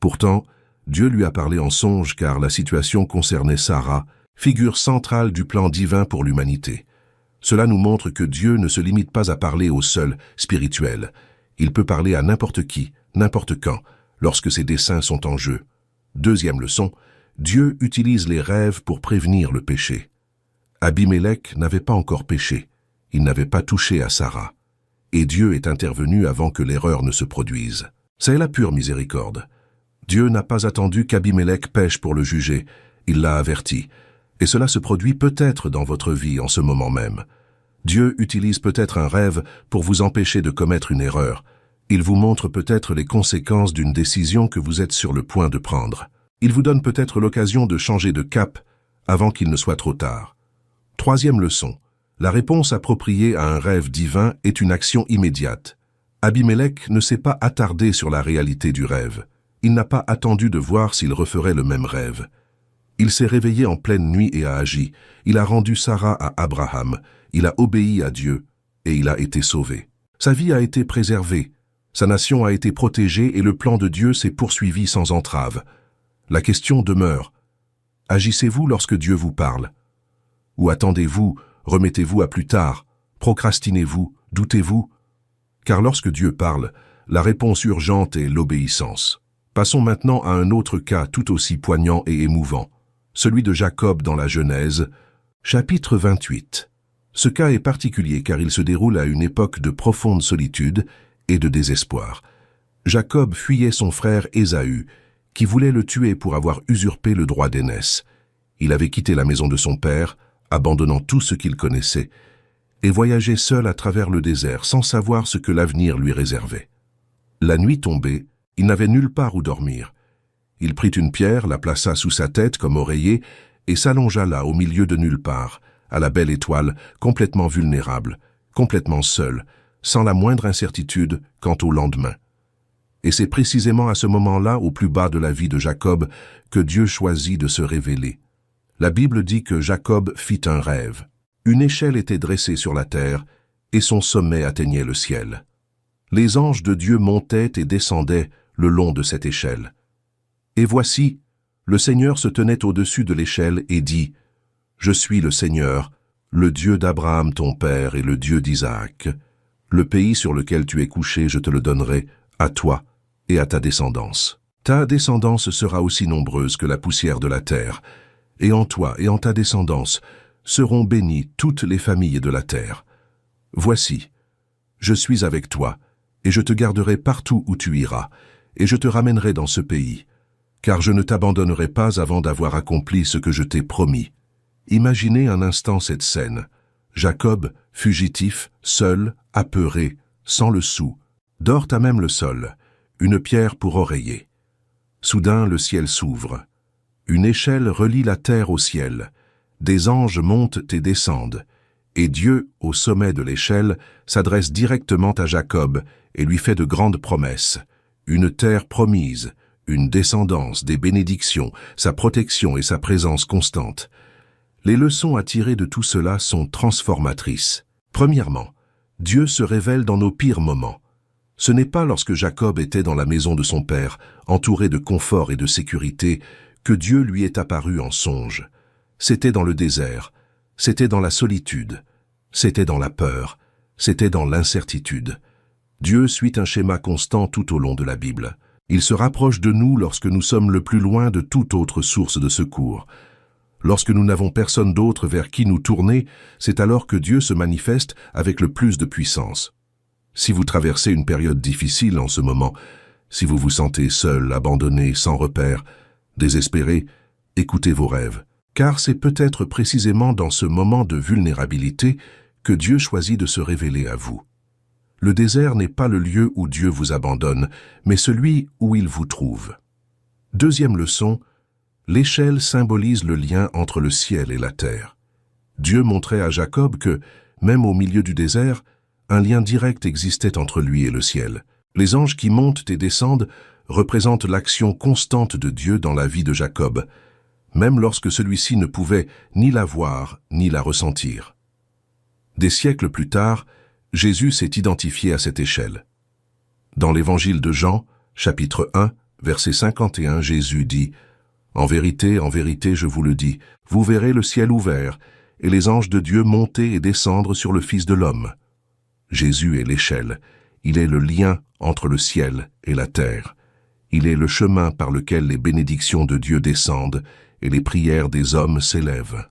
Speaker 1: Pourtant, Dieu lui a parlé en songe car la situation concernait Sarah, figure centrale du plan divin pour l'humanité. Cela nous montre que Dieu ne se limite pas à parler aux seuls spirituels. Il peut parler à n'importe qui, n'importe quand, lorsque ses desseins sont en jeu. Deuxième leçon, Dieu utilise les rêves pour prévenir le péché. Abimélec n'avait pas encore péché. Il n'avait pas touché à Sarah. Et Dieu est intervenu avant que l'erreur ne se produise. C'est la pure miséricorde. Dieu n'a pas attendu qu'Abimélec pêche pour le juger. Il l'a averti. Et cela se produit peut-être dans votre vie en ce moment même. Dieu utilise peut-être un rêve pour vous empêcher de commettre une erreur. Il vous montre peut-être les conséquences d'une décision que vous êtes sur le point de prendre. Il vous donne peut-être l'occasion de changer de cap avant qu'il ne soit trop tard. Troisième leçon. La réponse appropriée à un rêve divin est une action immédiate. Abimélec ne s'est pas attardé sur la réalité du rêve. Il n'a pas attendu de voir s'il referait le même rêve. Il s'est réveillé en pleine nuit et a agi. Il a rendu Sarah à Abraham. Il a obéi à Dieu et il a été sauvé. Sa vie a été préservée. Sa nation a été protégée et le plan de Dieu s'est poursuivi sans entrave. La question demeure. Agissez-vous lorsque Dieu vous parle? Ou attendez-vous, remettez-vous à plus tard, procrastinez-vous, doutez-vous? Car lorsque Dieu parle, la réponse urgente est l'obéissance. Passons maintenant à un autre cas tout aussi poignant et émouvant, celui de Jacob dans la Genèse, chapitre 28. Ce cas est particulier car il se déroule à une époque de profonde solitude et de désespoir. Jacob fuyait son frère Ésaü, qui voulait le tuer pour avoir usurpé le droit d'aînesse. Il avait quitté la maison de son père, abandonnant tout ce qu'il connaissait, et voyageait seul à travers le désert sans savoir ce que l'avenir lui réservait. La nuit tombée, il n'avait nulle part où dormir. Il prit une pierre, la plaça sous sa tête comme oreiller, et s'allongea là au milieu de nulle part, à la belle étoile, complètement vulnérable, complètement seul, sans la moindre incertitude quant au lendemain. Et c'est précisément à ce moment-là, au plus bas de la vie de Jacob, que Dieu choisit de se révéler. La Bible dit que Jacob fit un rêve. Une échelle était dressée sur la terre, et son sommet atteignait le ciel. Les anges de Dieu montaient et descendaient le long de cette échelle. Et voici, le Seigneur se tenait au-dessus de l'échelle et dit, « Je suis le Seigneur, le Dieu d'Abraham ton père et le Dieu d'Isaac. Le pays sur lequel tu es couché, je te le donnerai, à toi et à ta descendance. Ta descendance sera aussi nombreuse que la poussière de la terre, et en toi et en ta descendance seront bénies toutes les familles de la terre. Voici, je suis avec toi, et je te garderai partout où tu iras, et je te ramènerai dans ce pays, car je ne t'abandonnerai pas avant d'avoir accompli ce que je t'ai promis. » Imaginez un instant cette scène. Jacob, fugitif, seul, apeuré, sans le sou, dort à même le sol, une pierre pour oreiller. Soudain, le ciel s'ouvre. Une échelle relie la terre au ciel. Des anges montent et descendent. Et Dieu, au sommet de l'échelle, s'adresse directement à Jacob et lui fait de grandes promesses. Une terre promise, une descendance, des bénédictions, sa protection et sa présence constante. Les leçons à tirer de tout cela sont transformatrices. Premièrement, Dieu se révèle dans nos pires moments. Ce n'est pas lorsque Jacob était dans la maison de son père, entouré de confort et de sécurité, que Dieu lui est apparu en songe. C'était dans le désert, c'était dans la solitude, c'était dans la peur, c'était dans l'incertitude. Dieu suit un schéma constant tout au long de la Bible. Il se rapproche de nous lorsque nous sommes le plus loin de toute autre source de secours. Lorsque nous n'avons personne d'autre vers qui nous tourner, c'est alors que Dieu se manifeste avec le plus de puissance. Si vous traversez une période difficile en ce moment, si vous vous sentez seul, abandonné, sans repère, désespéré, écoutez vos rêves, car c'est peut-être précisément dans ce moment de vulnérabilité que Dieu choisit de se révéler à vous. Le désert n'est pas le lieu où Dieu vous abandonne, mais celui où il vous trouve. Deuxième leçon, l'échelle symbolise le lien entre le ciel et la terre. Dieu montrait à Jacob que, même au milieu du désert, un lien direct existait entre lui et le ciel. Les anges qui montent et descendent représentent l'action constante de Dieu dans la vie de Jacob, même lorsque celui-ci ne pouvait ni la voir ni la ressentir. Des siècles plus tard, Jésus s'est identifié à cette échelle. Dans l'évangile de Jean, chapitre 1, verset 51, Jésus dit « En vérité, je vous le dis, vous verrez le ciel ouvert et les anges de Dieu monter et descendre sur le Fils de l'homme. » Jésus est l'échelle, il est le lien entre le ciel et la terre. Il est le chemin par lequel les bénédictions de Dieu descendent et les prières des hommes s'élèvent.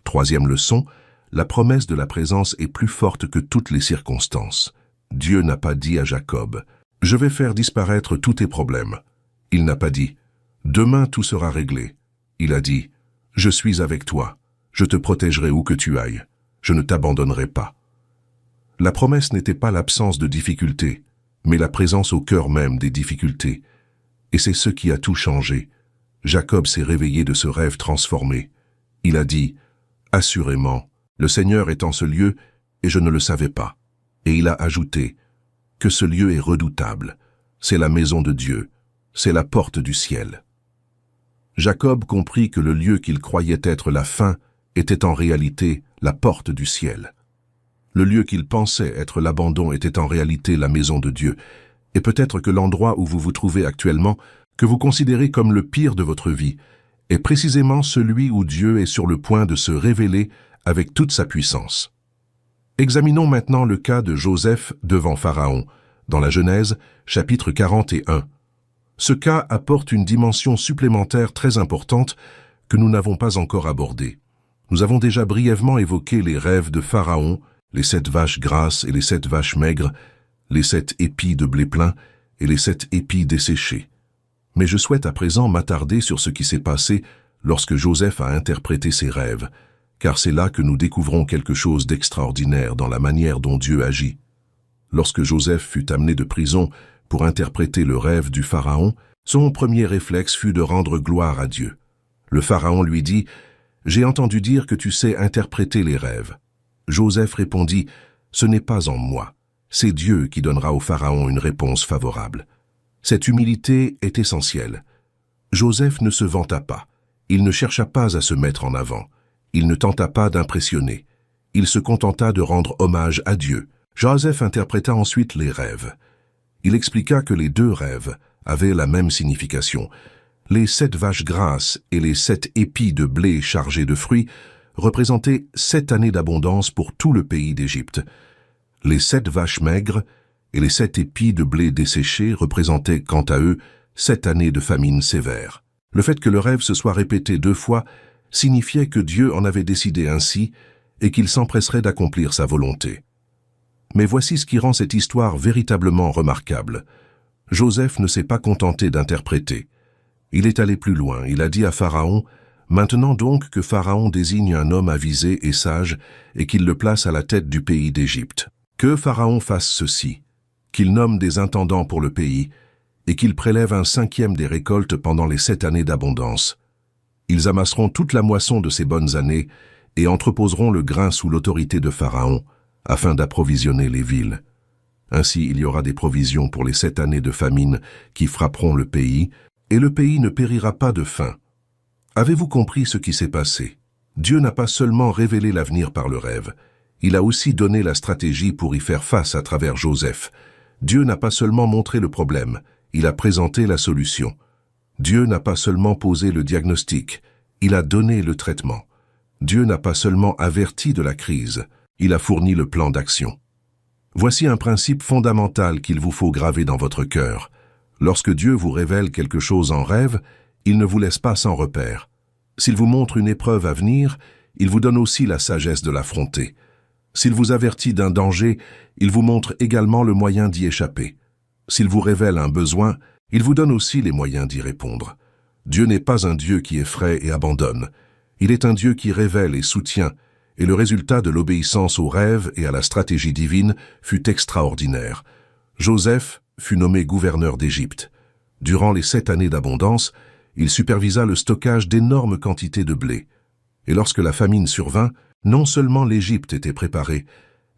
Speaker 1: Troisième leçon, la promesse de la présence est plus forte que toutes les circonstances. Dieu n'a pas dit à Jacob « Je vais faire disparaître tous tes problèmes ». Il n'a pas dit « Demain tout sera réglé ». Il a dit « Je suis avec toi, je te protégerai où que tu ailles, je ne t'abandonnerai pas ». La promesse n'était pas l'absence de difficultés, mais la présence au cœur même des difficultés. Et c'est ce qui a tout changé. Jacob s'est réveillé de ce rêve transformé. Il a dit « Assurément, le Seigneur est en ce lieu et je ne le savais pas. » Et il a ajouté « Que ce lieu est redoutable. C'est la maison de Dieu. C'est la porte du ciel. » Jacob comprit que le lieu qu'il croyait être la fin était en réalité la porte du ciel. Le lieu qu'il pensait être l'abandon était en réalité la maison de Dieu. Et peut-être que l'endroit où vous vous trouvez actuellement, que vous considérez comme le pire de votre vie, est précisément celui où Dieu est sur le point de se révéler avec toute sa puissance. Examinons maintenant le cas de Joseph devant Pharaon, dans la Genèse, chapitre 41. Ce cas apporte une dimension supplémentaire très importante que nous n'avons pas encore abordée. Nous avons déjà brièvement évoqué les rêves de Pharaon, les 7 vaches grasses et les 7 vaches maigres, les 7 épis de blé plein et les 7 épis desséchés. Mais je souhaite à présent m'attarder sur ce qui s'est passé lorsque Joseph a interprété ses rêves, car c'est là que nous découvrons quelque chose d'extraordinaire dans la manière dont Dieu agit. Lorsque Joseph fut amené de prison pour interpréter le rêve du Pharaon, son premier réflexe fut de rendre gloire à Dieu. Le Pharaon lui dit « J'ai entendu dire que tu sais interpréter les rêves. » Joseph répondit « Ce n'est pas en moi, c'est Dieu qui donnera au Pharaon une réponse favorable. » Cette humilité est essentielle. Joseph ne se vanta pas, il ne chercha pas à se mettre en avant, il ne tenta pas d'impressionner, il se contenta de rendre hommage à Dieu. Joseph interpréta ensuite les rêves. Il expliqua que les 2 rêves avaient la même signification. Les 7 vaches grasses et les 7 épis de blé chargés de fruits représentaient 7 années d'abondance pour tout le pays d'Égypte. Les 7 vaches maigres et les 7 épis de blé desséchés représentaient, quant à eux, 7 années de famine sévère. Le fait que le rêve se soit répété 2 fois signifiait que Dieu en avait décidé ainsi et qu'il s'empresserait d'accomplir sa volonté. Mais voici ce qui rend cette histoire véritablement remarquable. Joseph ne s'est pas contenté d'interpréter. Il est allé plus loin, il a dit à Pharaon, « Maintenant donc que Pharaon désigne un homme avisé et sage et qu'il le place à la tête du pays d'Égypte. Que Pharaon fasse ceci, qu'il nomme des intendants pour le pays et qu'il prélève un 5e des récoltes pendant les 7 années d'abondance. Ils amasseront toute la moisson de ces bonnes années et entreposeront le grain sous l'autorité de Pharaon, afin d'approvisionner les villes. Ainsi il y aura des provisions pour les 7 années de famine qui frapperont le pays, et le pays ne périra pas de faim. » Avez-vous compris ce qui s'est passé? Dieu n'a pas seulement révélé l'avenir par le rêve, il a aussi donné la stratégie pour y faire face à travers Joseph. Dieu n'a pas seulement montré le problème, il a présenté la solution. Dieu n'a pas seulement posé le diagnostic, il a donné le traitement. Dieu n'a pas seulement averti de la crise, il a fourni le plan d'action. Voici un principe fondamental qu'il vous faut graver dans votre cœur. Lorsque Dieu vous révèle quelque chose en rêve, il ne vous laisse pas sans repère. S'il vous montre une épreuve à venir, il vous donne aussi la sagesse de l'affronter. S'il vous avertit d'un danger, il vous montre également le moyen d'y échapper. S'il vous révèle un besoin, il vous donne aussi les moyens d'y répondre. Dieu n'est pas un Dieu qui effraie et abandonne. Il est un Dieu qui révèle et soutient, et le résultat de l'obéissance aux rêves et à la stratégie divine fut extraordinaire. Joseph fut nommé gouverneur d'Égypte. Durant les 7 années d'abondance, il supervisa le stockage d'énormes quantités de blé. Et lorsque la famine survint, non seulement l'Égypte était préparée,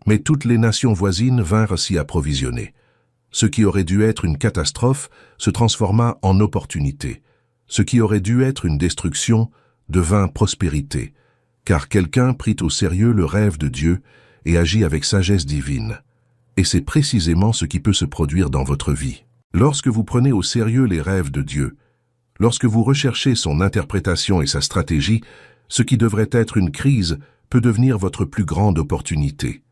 Speaker 1: mais toutes les nations voisines vinrent s'y approvisionner. Ce qui aurait dû être une catastrophe se transforma en opportunité. Ce qui aurait dû être une destruction devint prospérité, car quelqu'un prit au sérieux le rêve de Dieu et agit avec sagesse divine. Et c'est précisément ce qui peut se produire dans votre vie. Lorsque vous prenez au sérieux les rêves de Dieu, lorsque vous recherchez son interprétation et sa stratégie, ce qui devrait être une crise peut devenir votre plus grande opportunité.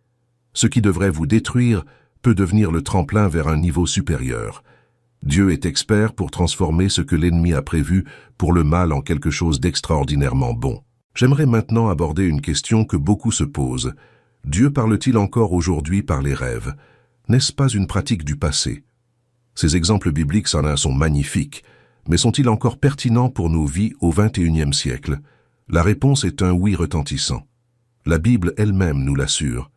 Speaker 1: Ce qui devrait vous détruire peut devenir le tremplin vers un niveau supérieur. Dieu est expert pour transformer ce que l'ennemi a prévu pour le mal en quelque chose d'extraordinairement bon. J'aimerais maintenant aborder une question que beaucoup se posent. Dieu parle-t-il encore aujourd'hui par les rêves? N'est-ce pas une pratique du passé? Ces exemples bibliques en un sont magnifiques, mais sont-ils encore pertinents pour nos vies au XXIe siècle? La réponse est un oui retentissant. La Bible elle-même nous l'assure.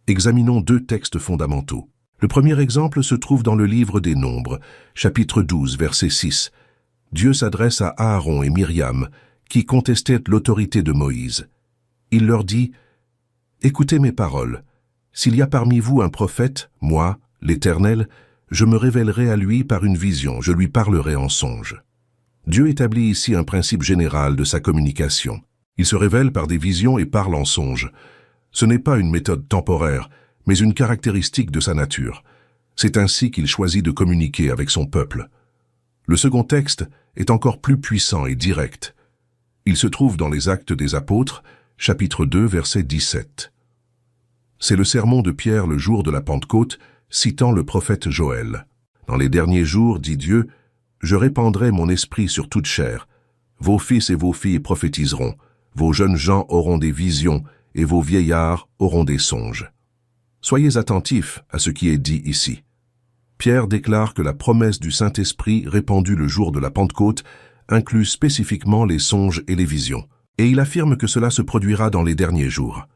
Speaker 1: Examinons 2 textes fondamentaux. Le premier exemple se trouve dans le livre des Nombres, chapitre 12, verset 6. Dieu s'adresse à Aaron et Myriam, qui contestaient l'autorité de Moïse. Il leur dit, « Écoutez mes paroles. S'il y a parmi vous un prophète, moi, l'Éternel, je me révélerai à lui par une vision, je lui parlerai en songe. » Dieu établit ici un principe général de sa communication. Il se révèle par des visions et parle en songe. Ce n'est pas une méthode temporaire, mais une caractéristique de sa nature. C'est ainsi qu'il choisit de communiquer avec son peuple. Le second texte est encore plus puissant et direct. Il se trouve dans les Actes des Apôtres, chapitre 2, verset 17. C'est le sermon de Pierre le jour de la Pentecôte, citant le prophète Joël. « Dans les derniers jours, dit Dieu, je répandrai mon esprit sur toute chair. Vos fils et vos filles prophétiseront, vos jeunes gens auront des visions, et vos vieillards auront des songes. » Soyez attentifs à ce qui est dit ici. Pierre déclare que la promesse du Saint-Esprit répandue le jour de la Pentecôte inclut spécifiquement les songes et les visions. Et il affirme que cela se produira dans les derniers jours.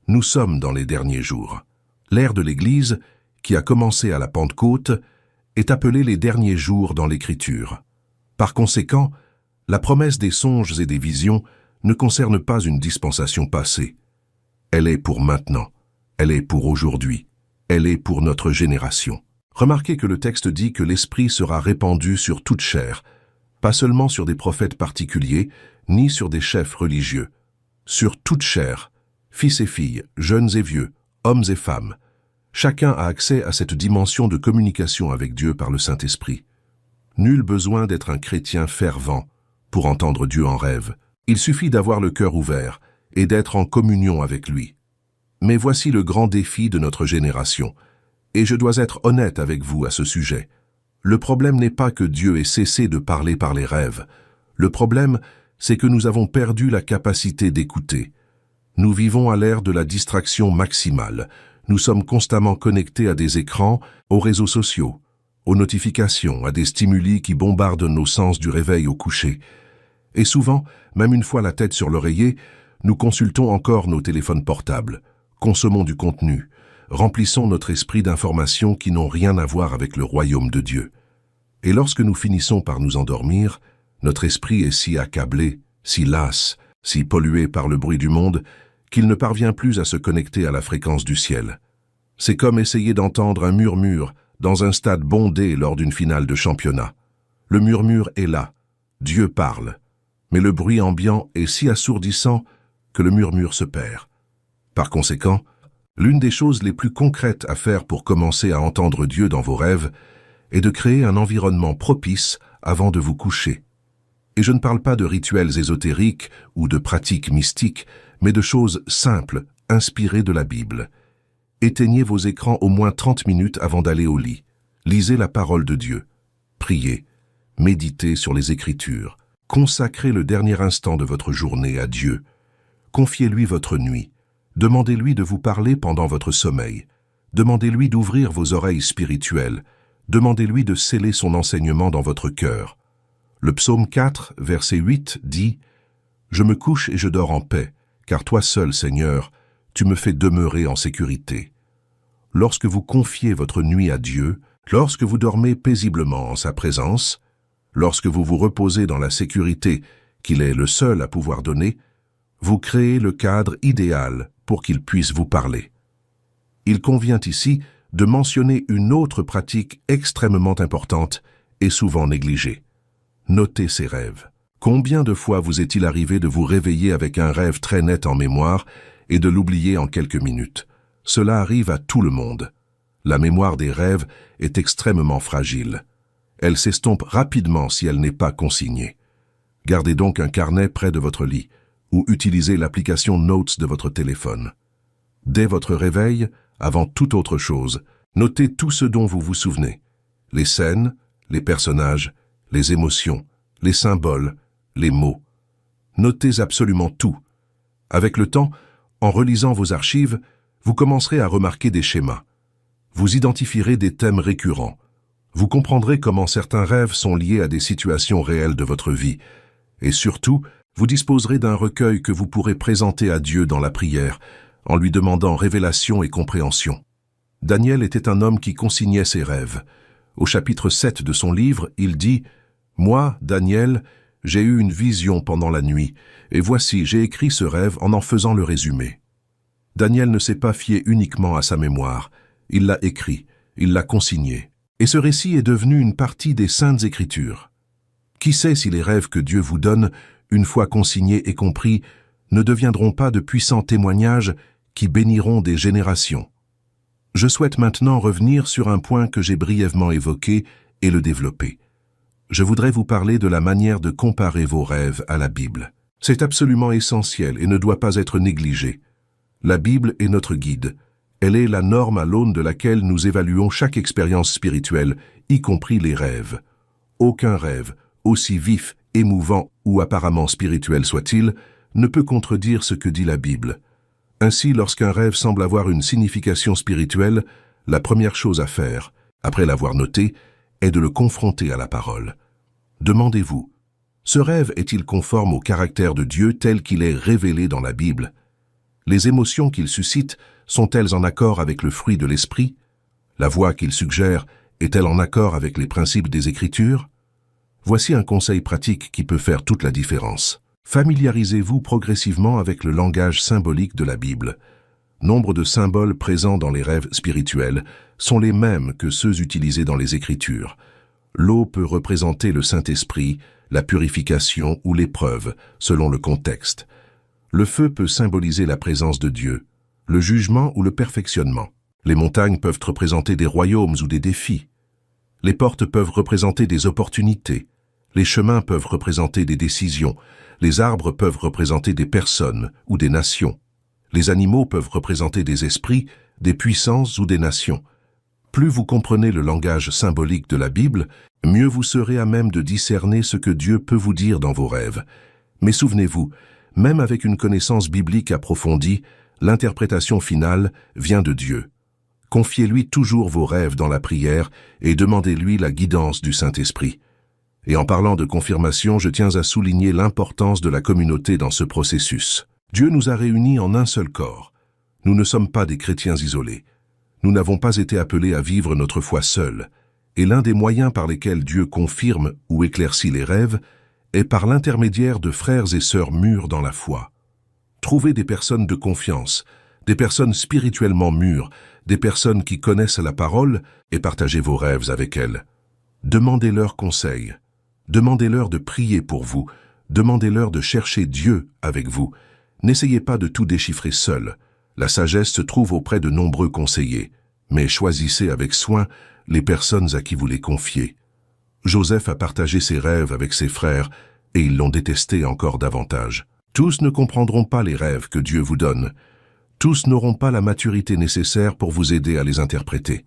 Speaker 1: Nous sommes dans les derniers jours. L'ère de l'Église, qui a commencé à la Pentecôte, est appelée les derniers jours dans l'Écriture. Par conséquent, la promesse des songes et des visions ne concerne pas une dispensation passée. Elle est pour maintenant. Elle est pour aujourd'hui. Elle est pour notre génération. Remarquez que le texte dit que l'Esprit sera répandu sur toute chair, pas seulement sur des prophètes particuliers, ni sur des chefs religieux. Sur toute chair, fils et filles, jeunes et vieux, hommes et femmes. Chacun a accès à cette dimension de communication avec Dieu par le Saint-Esprit. Nul besoin d'être un chrétien fervent pour entendre Dieu en rêve. Il suffit d'avoir le cœur ouvert et d'être en communion avec lui. Mais voici le grand défi de notre génération, et je dois être honnête avec vous à ce sujet. Le problème n'est pas que Dieu ait cessé de parler par les rêves. Le problème, c'est que nous avons perdu la capacité d'écouter. Nous vivons à l'ère de la distraction maximale. Nous sommes constamment connectés à des écrans, aux réseaux sociaux. aux notifications, à des stimuli qui bombardent nos sens du réveil au coucher. Et souvent, même une fois la tête sur l'oreiller, nous consultons encore nos téléphones portables, consommons du contenu, remplissons notre esprit d'informations qui n'ont rien à voir avec le royaume de Dieu. Et lorsque nous finissons par nous endormir, notre esprit est si accablé, si las, si pollué par le bruit du monde, qu'il ne parvient plus à se connecter à la fréquence du ciel. C'est comme essayer d'entendre un murmure dans un stade bondé lors d'une finale de championnat. Le murmure est là, Dieu parle, mais le bruit ambiant est si assourdissant que le murmure se perd. Par conséquent, l'une des choses les plus concrètes à faire pour commencer à entendre Dieu dans vos rêves est de créer un environnement propice avant de vous coucher. Et je ne parle pas de rituels ésotériques ou de pratiques mystiques, mais de choses simples, inspirées de la Bible. Éteignez vos écrans au moins 30 minutes avant d'aller au lit. Lisez la parole de Dieu. Priez. Méditez sur les Écritures. Consacrez le dernier instant de votre journée à Dieu. Confiez-lui votre nuit. Demandez-lui de vous parler pendant votre sommeil. Demandez-lui d'ouvrir vos oreilles spirituelles. Demandez-lui de sceller son enseignement dans votre cœur. Le psaume 4, verset 8 dit « Je me couche et je dors en paix, car toi seul, Seigneur, tu me fais demeurer en sécurité. » Lorsque vous confiez votre nuit à Dieu, lorsque vous dormez paisiblement en sa présence, lorsque vous vous reposez dans la sécurité qu'il est le seul à pouvoir donner, vous créez le cadre idéal pour qu'il puisse vous parler. Il convient ici de mentionner une autre pratique extrêmement importante et souvent négligée. Notez ses rêves. Combien de fois vous est-il arrivé de vous réveiller avec un rêve très net en mémoire et de l'oublier en quelques minutes? Cela arrive à tout le monde. La mémoire des rêves est extrêmement fragile. Elle s'estompe rapidement si elle n'est pas consignée. Gardez donc un carnet près de votre lit ou utilisez l'application Notes de votre téléphone. Dès votre réveil, avant toute autre chose, notez tout ce dont vous vous souvenez. Les scènes, les personnages, les émotions, les symboles, les mots. Notez absolument tout. Avec le temps, en relisant vos archives, vous commencerez à remarquer des schémas. Vous identifierez des thèmes récurrents. Vous comprendrez comment certains rêves sont liés à des situations réelles de votre vie. Et surtout, vous disposerez d'un recueil que vous pourrez présenter à Dieu dans la prière, en lui demandant révélation et compréhension. Daniel était un homme qui consignait ses rêves. Au chapitre 7 de son livre, il dit « Moi, Daniel, j'ai eu une vision pendant la nuit, et voici, j'ai écrit ce rêve en faisant le résumé. » Daniel ne s'est pas fié uniquement à sa mémoire, il l'a écrit, il l'a consigné. Et ce récit est devenu une partie des Saintes Écritures. Qui sait si les rêves que Dieu vous donne, une fois consignés et compris, ne deviendront pas de puissants témoignages qui béniront des générations. Je souhaite maintenant revenir sur un point que j'ai brièvement évoqué et le développer. Je voudrais vous parler de la manière de comparer vos rêves à la Bible. C'est absolument essentiel et ne doit pas être négligé. La Bible est notre guide. Elle est la norme à l'aune de laquelle nous évaluons chaque expérience spirituelle, y compris les rêves. Aucun rêve, aussi vif, émouvant ou apparemment spirituel soit-il, ne peut contredire ce que dit la Bible. Ainsi, lorsqu'un rêve semble avoir une signification spirituelle, la première chose à faire, après l'avoir noté, est de le confronter à la parole. Demandez-vous, ce rêve est-il conforme au caractère de Dieu tel qu'il est révélé dans la Bible? Les émotions qu'il suscite sont-elles en accord avec le fruit de l'esprit? La voie qu'il suggère est-elle en accord avec les principes des Écritures? Voici un conseil pratique qui peut faire toute la différence. Familiarisez-vous progressivement avec le langage symbolique de la Bible. Nombre de symboles présents dans les rêves spirituels sont les mêmes que ceux utilisés dans les Écritures. L'eau peut représenter le Saint-Esprit, la purification ou l'épreuve, selon le contexte. Le feu peut symboliser la présence de Dieu, le jugement ou le perfectionnement. Les montagnes peuvent représenter des royaumes ou des défis. Les portes peuvent représenter des opportunités. Les chemins peuvent représenter des décisions. Les arbres peuvent représenter des personnes ou des nations. Les animaux peuvent représenter des esprits, des puissances ou des nations. Plus vous comprenez le langage symbolique de la Bible, mieux vous serez à même de discerner ce que Dieu peut vous dire dans vos rêves. Mais souvenez-vous, même avec une connaissance biblique approfondie, l'interprétation finale vient de Dieu. Confiez-lui toujours vos rêves dans la prière et demandez-lui la guidance du Saint-Esprit. Et en parlant de confirmation, je tiens à souligner l'importance de la communauté dans ce processus. Dieu nous a réunis en un seul corps. Nous ne sommes pas des chrétiens isolés. Nous n'avons pas été appelés à vivre notre foi seuls. Et l'un des moyens par lesquels Dieu confirme ou éclaircit les rêves est par l'intermédiaire de frères et sœurs mûrs dans la foi. Trouvez des personnes de confiance, des personnes spirituellement mûres, des personnes qui connaissent la parole et partagez vos rêves avec elles. Demandez-leur conseil. Demandez-leur de prier pour vous. Demandez-leur de chercher Dieu avec vous. N'essayez pas de tout déchiffrer seul. La sagesse se trouve auprès de nombreux conseillers. Mais choisissez avec soin les personnes à qui vous les confiez. Joseph a partagé ses rêves avec ses frères et ils l'ont détesté encore davantage. Tous ne comprendront pas les rêves que Dieu vous donne. Tous n'auront pas la maturité nécessaire pour vous aider à les interpréter.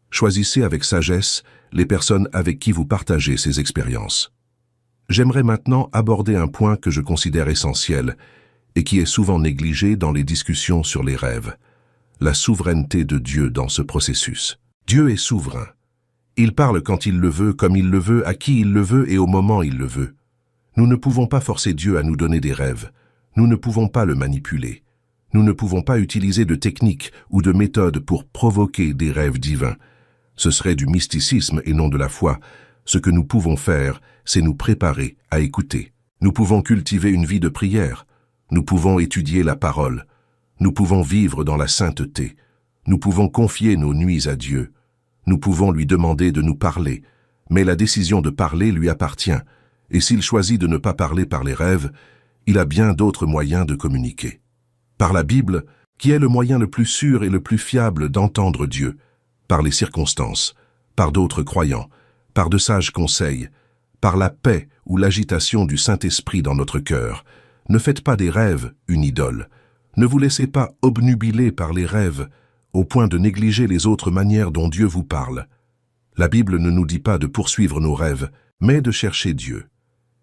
Speaker 1: Choisissez avec sagesse les personnes avec qui vous partagez ces expériences. J'aimerais maintenant aborder un point que je considère essentiel et qui est souvent négligé dans les discussions sur les rêves, la souveraineté de Dieu dans ce processus. Dieu est souverain. Il parle quand il le veut, comme il le veut, à qui il le veut et au moment il le veut. Nous ne pouvons pas forcer Dieu à nous donner des rêves. Nous ne pouvons pas le manipuler. Nous ne pouvons pas utiliser de techniques ou de méthodes pour provoquer des rêves divins. Ce serait du mysticisme et non de la foi. Ce que nous pouvons faire, c'est nous préparer à écouter. Nous pouvons cultiver une vie de prière. Nous pouvons étudier la parole. Nous pouvons vivre dans la sainteté. Nous pouvons confier nos nuits à Dieu. Nous pouvons lui demander de nous parler. Mais la décision de parler lui appartient. Et s'il choisit de ne pas parler par les rêves, il a bien d'autres moyens de communiquer. Par la Bible, qui est le moyen le plus sûr et le plus fiable d'entendre Dieu, par les circonstances, par d'autres croyants, par de sages conseils, par la paix ou l'agitation du Saint-Esprit dans notre cœur. Ne faites pas des rêves une idole. Ne vous laissez pas obnubiler par les rêves, au point de négliger les autres manières dont Dieu vous parle. La Bible ne nous dit pas de poursuivre nos rêves, mais de chercher Dieu.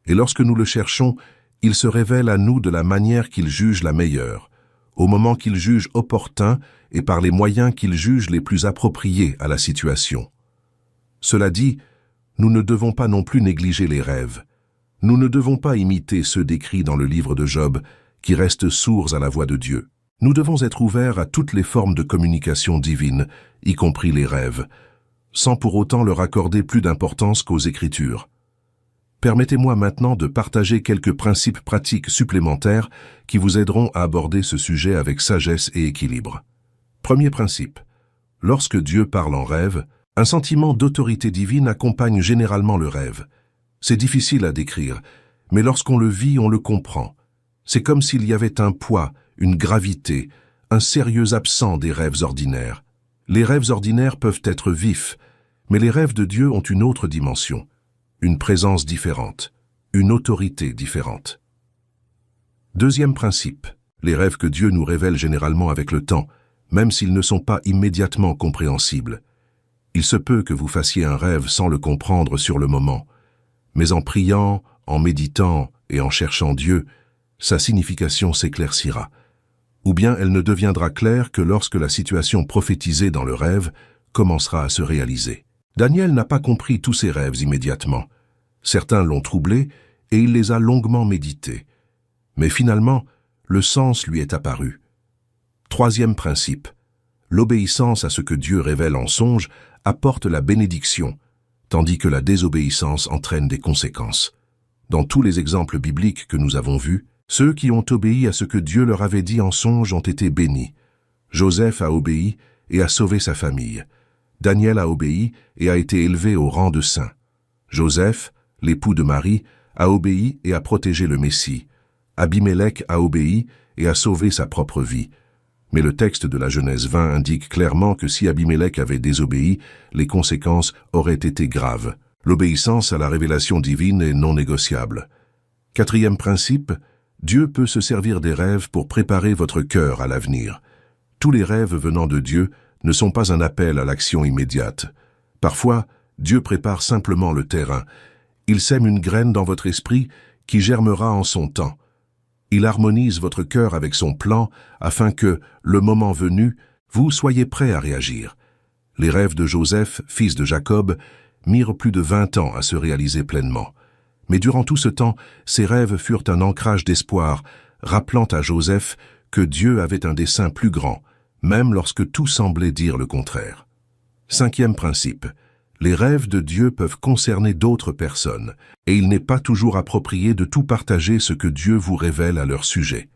Speaker 1: Et lorsque nous le cherchons, il se révèle à nous de la manière qu'il juge la meilleure, au moment qu'il juge opportun et par les moyens qu'il juge les plus appropriés à la situation. Cela dit, nous ne devons pas non plus négliger les rêves. Nous ne devons pas imiter ceux décrits dans le livre de Job, qui restent sourds à la voix de Dieu. Nous devons être ouverts à toutes les formes de communication divine, y compris les rêves, sans pour autant leur accorder plus d'importance qu'aux Écritures. Permettez-moi maintenant de partager quelques principes pratiques supplémentaires qui vous aideront à aborder ce sujet avec sagesse et équilibre. Premier principe. Lorsque Dieu parle en rêve, un sentiment d'autorité divine accompagne généralement le rêve. C'est difficile à décrire, mais lorsqu'on le vit, on le comprend. C'est comme s'il y avait un poids, une gravité, un sérieux absent des rêves ordinaires. Les rêves ordinaires peuvent être vifs, mais les rêves de Dieu ont une autre dimension. Une présence différente, une autorité différente. Deuxième principe, les rêves que Dieu nous révèle généralement avec le temps, même s'ils ne sont pas immédiatement compréhensibles. Il se peut que vous fassiez un rêve sans le comprendre sur le moment, mais en priant, en méditant et en cherchant Dieu, sa signification s'éclaircira. Ou bien elle ne deviendra claire que lorsque la situation prophétisée dans le rêve commencera à se réaliser. Daniel n'a pas compris tous ses rêves immédiatement. Certains l'ont troublé et il les a longuement médités. Mais finalement, le sens lui est apparu. Troisième principe. L'obéissance à ce que Dieu révèle en songe apporte la bénédiction, tandis que la désobéissance entraîne des conséquences. Dans tous les exemples bibliques que nous avons vus, ceux qui ont obéi à ce que Dieu leur avait dit en songe ont été bénis. Joseph a obéi et a sauvé sa famille. Daniel a obéi et a été élevé au rang de saint. Joseph, l'époux de Marie, a obéi et a protégé le Messie. Abimélec a obéi et a sauvé sa propre vie. Mais le texte de la Genèse 20 indique clairement que si Abimélec avait désobéi, les conséquences auraient été graves. L'obéissance à la révélation divine est non négociable. Quatrième principe, Dieu peut se servir des rêves pour préparer votre cœur à l'avenir. Tous les rêves venant de Dieu ne sont pas un appel à l'action immédiate. Parfois, Dieu prépare simplement le terrain. Il sème une graine dans votre esprit qui germera en son temps. Il harmonise votre cœur avec son plan afin que, le moment venu, Vous soyez prêts à réagir. Les rêves de Joseph, fils de Jacob, mirent plus de 20 ans à se réaliser pleinement. Mais durant tout ce temps, ces rêves furent un ancrage d'espoir, rappelant à Joseph que Dieu avait un dessein plus grand, même lorsque tout semblait dire le contraire. Cinquième principe. Les rêves de Dieu peuvent concerner d'autres personnes, et il n'est pas toujours approprié de tout partager ce que Dieu vous révèle à leur sujet.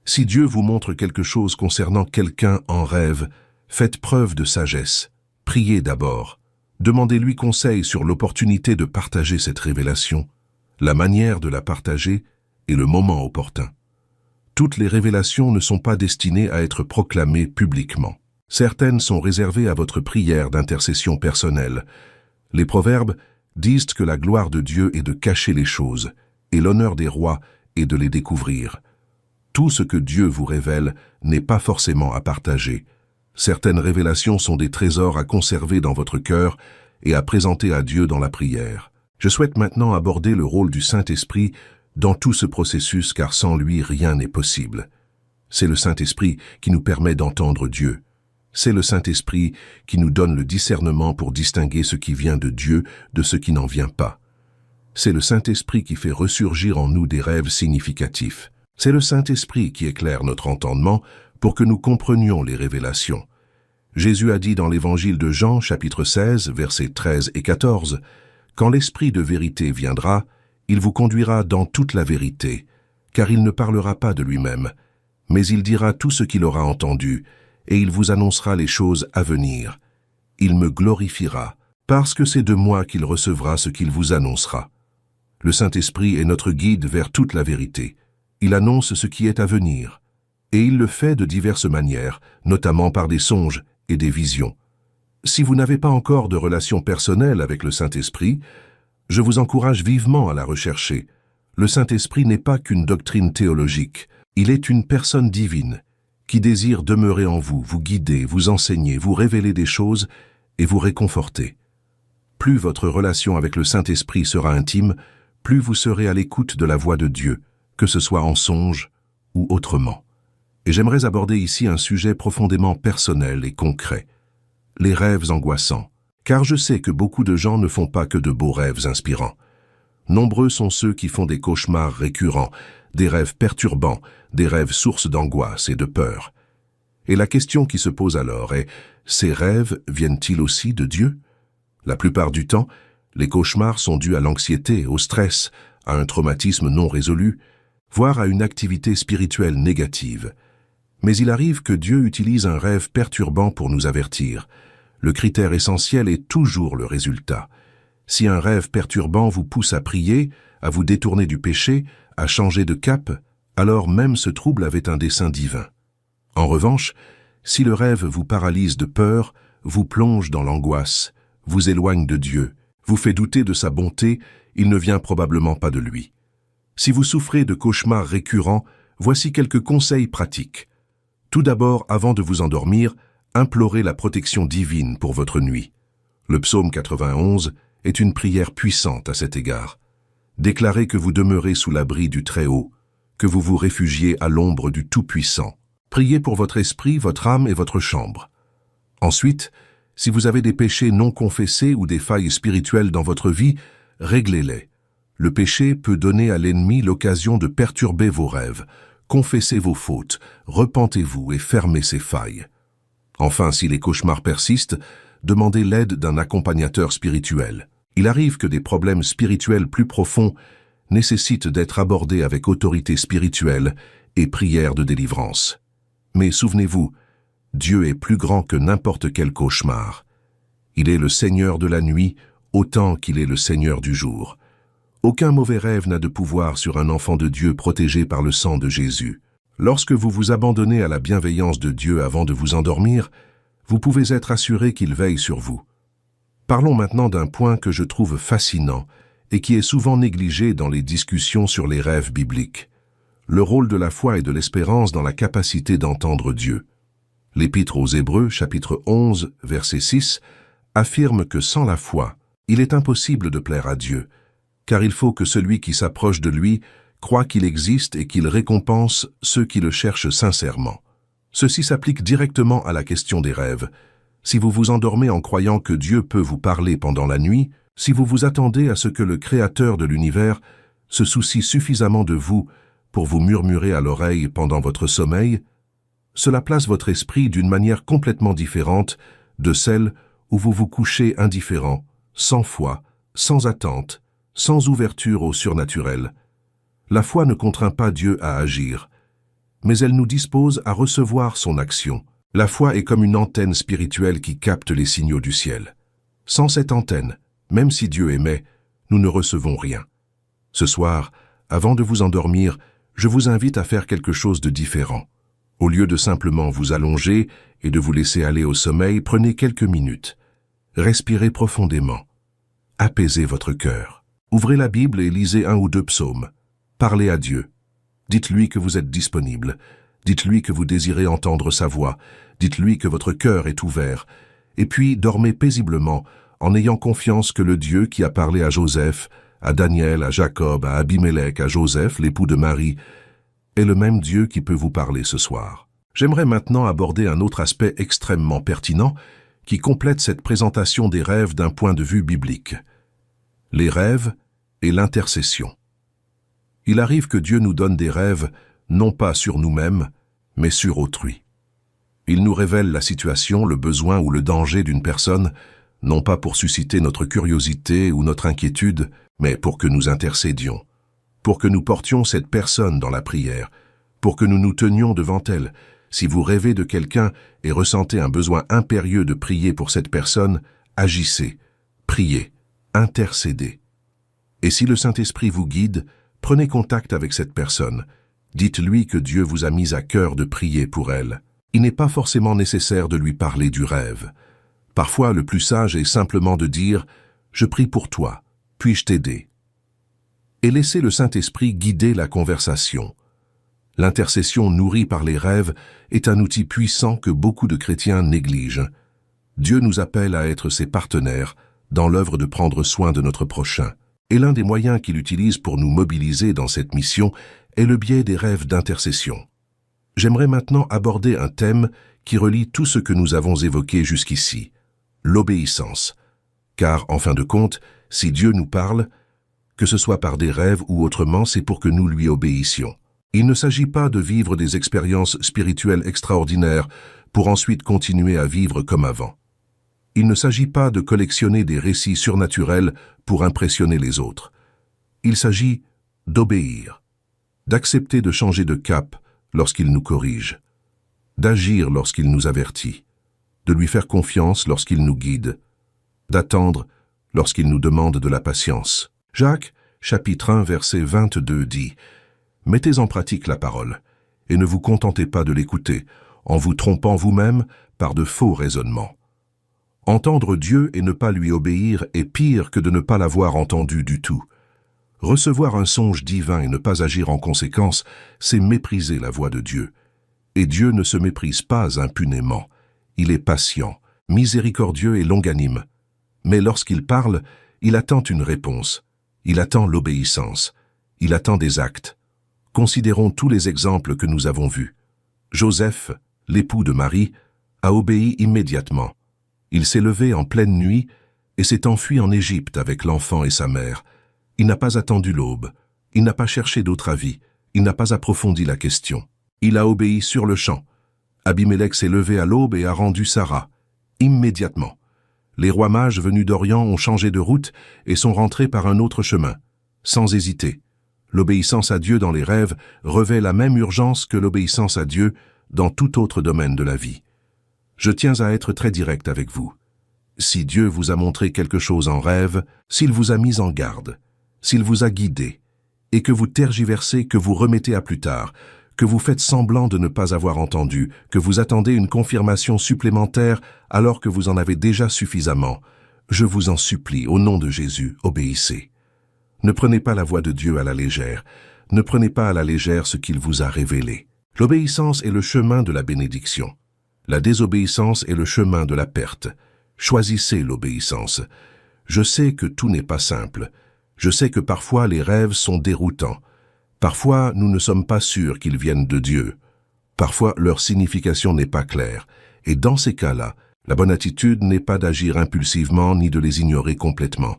Speaker 1: Si Dieu vous montre quelque chose concernant quelqu'un en rêve, faites preuve de sagesse. Priez d'abord. Demandez-lui conseil sur l'opportunité de partager cette révélation, la manière de la partager et le moment opportun. Toutes les révélations ne sont pas destinées à être proclamées publiquement. Certaines sont réservées à votre prière d'intercession personnelle. Les proverbes disent que la gloire de Dieu est de cacher les choses, et l'honneur des rois est de les découvrir. Tout ce que Dieu vous révèle n'est pas forcément à partager. Certaines révélations sont des trésors à conserver dans votre cœur et à présenter à Dieu dans la prière. Je souhaite maintenant aborder le rôle du Saint-Esprit dans tout ce processus, car sans lui, rien n'est possible. C'est le Saint-Esprit qui nous permet d'entendre Dieu. C'est le Saint-Esprit qui nous donne le discernement pour distinguer ce qui vient de Dieu de ce qui n'en vient pas. C'est le Saint-Esprit qui fait ressurgir en nous des rêves significatifs. C'est le Saint-Esprit qui éclaire notre entendement pour que nous comprenions les révélations. Jésus a dit dans l'Évangile de Jean, chapitre 16, versets 13 et 14, « Quand l'Esprit de vérité viendra, il vous conduira dans toute la vérité, car il ne parlera pas de lui-même, mais il dira tout ce qu'il aura entendu, et il vous annoncera les choses à venir. Il me glorifiera, parce que c'est de moi qu'il recevra ce qu'il vous annoncera. » Le Saint-Esprit est notre guide vers toute la vérité. Il annonce ce qui est à venir, et il le fait de diverses manières, notamment par des songes et des visions. Si vous n'avez pas encore de relation personnelle avec le Saint-Esprit, je vous encourage vivement à la rechercher. Le Saint-Esprit n'est pas qu'une doctrine théologique, il est une personne divine, qui désire demeurer en vous, vous guider, vous enseigner, vous révéler des choses et vous réconforter. Plus votre relation avec le Saint-Esprit sera intime, plus vous serez à l'écoute de la voix de Dieu, que ce soit en songe ou autrement. Et j'aimerais aborder ici un sujet profondément personnel et concret, les rêves angoissants, car je sais que beaucoup de gens ne font pas que de beaux rêves inspirants. Nombreux sont ceux qui font des cauchemars récurrents, des rêves perturbants, des rêves sources d'angoisse et de peur. Et la question qui se pose alors est, ces rêves viennent-ils aussi de Dieu? La plupart du temps, les cauchemars sont dus à l'anxiété, au stress, à un traumatisme non résolu, voire à une activité spirituelle négative. Mais il arrive que Dieu utilise un rêve perturbant pour nous avertir. Le critère essentiel est toujours le résultat. Si un rêve perturbant vous pousse à prier, à vous détourner du péché, à changer de cap, alors même ce trouble avait un dessein divin. En revanche, si le rêve vous paralyse de peur, vous plonge dans l'angoisse, vous éloigne de Dieu, vous fait douter de sa bonté, il ne vient probablement pas de lui. Si vous souffrez de cauchemars récurrents, voici quelques conseils pratiques. Tout d'abord, avant de vous endormir, implorez la protection divine pour votre nuit. Le psaume 91 est une prière puissante à cet égard. Déclarez que vous demeurez sous l'abri du Très-Haut, que vous vous réfugiez à l'ombre du Tout-Puissant. Priez pour votre esprit, votre âme et votre chambre. Ensuite, si vous avez des péchés non confessés ou des failles spirituelles dans votre vie, réglez-les. Le péché peut donner à l'ennemi l'occasion de perturber vos rêves. Confessez vos fautes, repentez-vous et fermez ces failles. Enfin, si les cauchemars persistent, demandez l'aide d'un accompagnateur spirituel. Il arrive que des problèmes spirituels plus profonds nécessitent d'être abordés avec autorité spirituelle et prière de délivrance. Mais souvenez-vous, Dieu est plus grand que n'importe quel cauchemar. Il est le Seigneur de la nuit autant qu'il est le Seigneur du jour. Aucun mauvais rêve n'a de pouvoir sur un enfant de Dieu protégé par le sang de Jésus. Lorsque vous vous abandonnez à la bienveillance de Dieu avant de vous endormir, vous pouvez être assuré qu'il veille sur vous. Parlons maintenant d'un point que je trouve fascinant et qui est souvent négligé dans les discussions sur les rêves bibliques. Le rôle de la foi et de l'espérance dans la capacité d'entendre Dieu. L'Épître aux Hébreux, chapitre 11, verset 6, affirme que sans la foi, il est impossible de plaire à Dieu, car il faut que celui qui s'approche de lui croit qu'il existe et qu'il récompense ceux qui le cherchent sincèrement. Ceci s'applique directement à la question des rêves. Si vous vous endormez en croyant que Dieu peut vous parler pendant la nuit, si vous vous attendez à ce que le Créateur de l'univers se soucie suffisamment de vous pour vous murmurer à l'oreille pendant votre sommeil, cela place votre esprit d'une manière complètement différente de celle où vous vous couchez indifférent, sans foi, sans attente, sans ouverture au surnaturel. La foi ne contraint pas Dieu à agir, mais elle nous dispose à recevoir son action. La foi est comme une antenne spirituelle qui capte les signaux du ciel. Sans cette antenne, même si Dieu aimait, nous ne recevons rien. Ce soir, avant de vous endormir, je vous invite à faire quelque chose de différent. Au lieu de simplement vous allonger et de vous laisser aller au sommeil, prenez quelques minutes. Respirez profondément. Apaisez votre cœur. Ouvrez la Bible et lisez 1 ou 2 psaumes. Parlez à Dieu. Dites-lui que vous êtes disponible. Dites-lui que vous désirez entendre sa voix. Dites-lui que votre cœur est ouvert. Et puis, dormez paisiblement, en ayant confiance que le Dieu qui a parlé à Joseph, à Daniel, à Jacob, à Abimelech, à Joseph, l'époux de Marie, est le même Dieu qui peut vous parler ce soir. J'aimerais maintenant aborder un autre aspect extrêmement pertinent qui complète cette présentation des rêves d'un point de vue biblique. Les rêves et l'intercession. Il arrive que Dieu nous donne des rêves, non pas sur nous-mêmes, mais sur autrui. Il nous révèle la situation, le besoin ou le danger d'une personne, non pas pour susciter notre curiosité ou notre inquiétude, mais pour que nous intercédions, pour que nous portions cette personne dans la prière, pour que nous nous tenions devant elle. Si vous rêvez de quelqu'un et ressentez un besoin impérieux de prier pour cette personne, agissez, priez, intercédez. Et si le Saint-Esprit vous guide, prenez contact avec cette personne. Dites-lui que Dieu vous a mis à cœur de prier pour elle. Il n'est pas forcément nécessaire de lui parler du rêve. Parfois, le plus sage est simplement de dire « Je prie pour toi, puis-je t'aider ?» Et laissez le Saint-Esprit guider la conversation. L'intercession nourrie par les rêves est un outil puissant que beaucoup de chrétiens négligent. Dieu nous appelle à être ses partenaires dans l'œuvre de prendre soin de notre prochain. Et l'un des moyens qu'il utilise pour nous mobiliser dans cette mission est le biais des rêves d'intercession. J'aimerais maintenant aborder un thème qui relie tout ce que nous avons évoqué jusqu'ici, l'obéissance. Car, en fin de compte, si Dieu nous parle, que ce soit par des rêves ou autrement, c'est pour que nous lui obéissions. Il ne s'agit pas de vivre des expériences spirituelles extraordinaires pour ensuite continuer à vivre comme avant. Il ne s'agit pas de collectionner des récits surnaturels pour impressionner les autres. Il s'agit d'obéir, d'accepter de changer de cap lorsqu'il nous corrige, d'agir lorsqu'il nous avertit, de lui faire confiance lorsqu'il nous guide, d'attendre lorsqu'il nous demande de la patience. Jacques, chapitre 1, verset 22 dit « Mettez en pratique la parole, et ne vous contentez pas de l'écouter, en vous trompant vous-même par de faux raisonnements. Entendre Dieu et ne pas lui obéir est pire que de ne pas l'avoir entendu du tout. Recevoir un songe divin et ne pas agir en conséquence, c'est mépriser la voix de Dieu. Et Dieu ne se méprise pas impunément. Il est patient, miséricordieux et longanime. Mais lorsqu'il parle, il attend une réponse. Il attend l'obéissance. Il attend des actes. Considérons tous les exemples que nous avons vus. Joseph, l'époux de Marie, a obéi immédiatement. Il s'est levé en pleine nuit et s'est enfui en Égypte avec l'enfant et sa mère. Il n'a pas attendu l'aube. Il n'a pas cherché d'autre avis. Il n'a pas approfondi la question. Il a obéi sur le champ. Abimelech s'est levé à l'aube et a rendu Sarah. Immédiatement. Les rois mages venus d'Orient ont changé de route et sont rentrés par un autre chemin, sans hésiter. L'obéissance à Dieu dans les rêves revêt la même urgence que l'obéissance à Dieu dans tout autre domaine de la vie. Je tiens à être très direct avec vous. Si Dieu vous a montré quelque chose en rêve, s'il vous a mis en garde, s'il vous a guidé, et que vous tergiversez, que vous remettez à plus tard, que vous faites semblant de ne pas avoir entendu, que vous attendez une confirmation supplémentaire alors que vous en avez déjà suffisamment, je vous en supplie, au nom de Jésus, obéissez. Ne prenez pas la voix de Dieu à la légère, ne prenez pas à la légère ce qu'il vous a révélé. L'obéissance est le chemin de la bénédiction. La désobéissance est le chemin de la perte. Choisissez l'obéissance. Je sais que tout n'est pas simple. Je sais que parfois les rêves sont déroutants. Parfois, nous ne sommes pas sûrs qu'ils viennent de Dieu. Parfois, leur signification n'est pas claire, et dans ces cas-là, la bonne attitude n'est pas d'agir impulsivement ni de les ignorer complètement.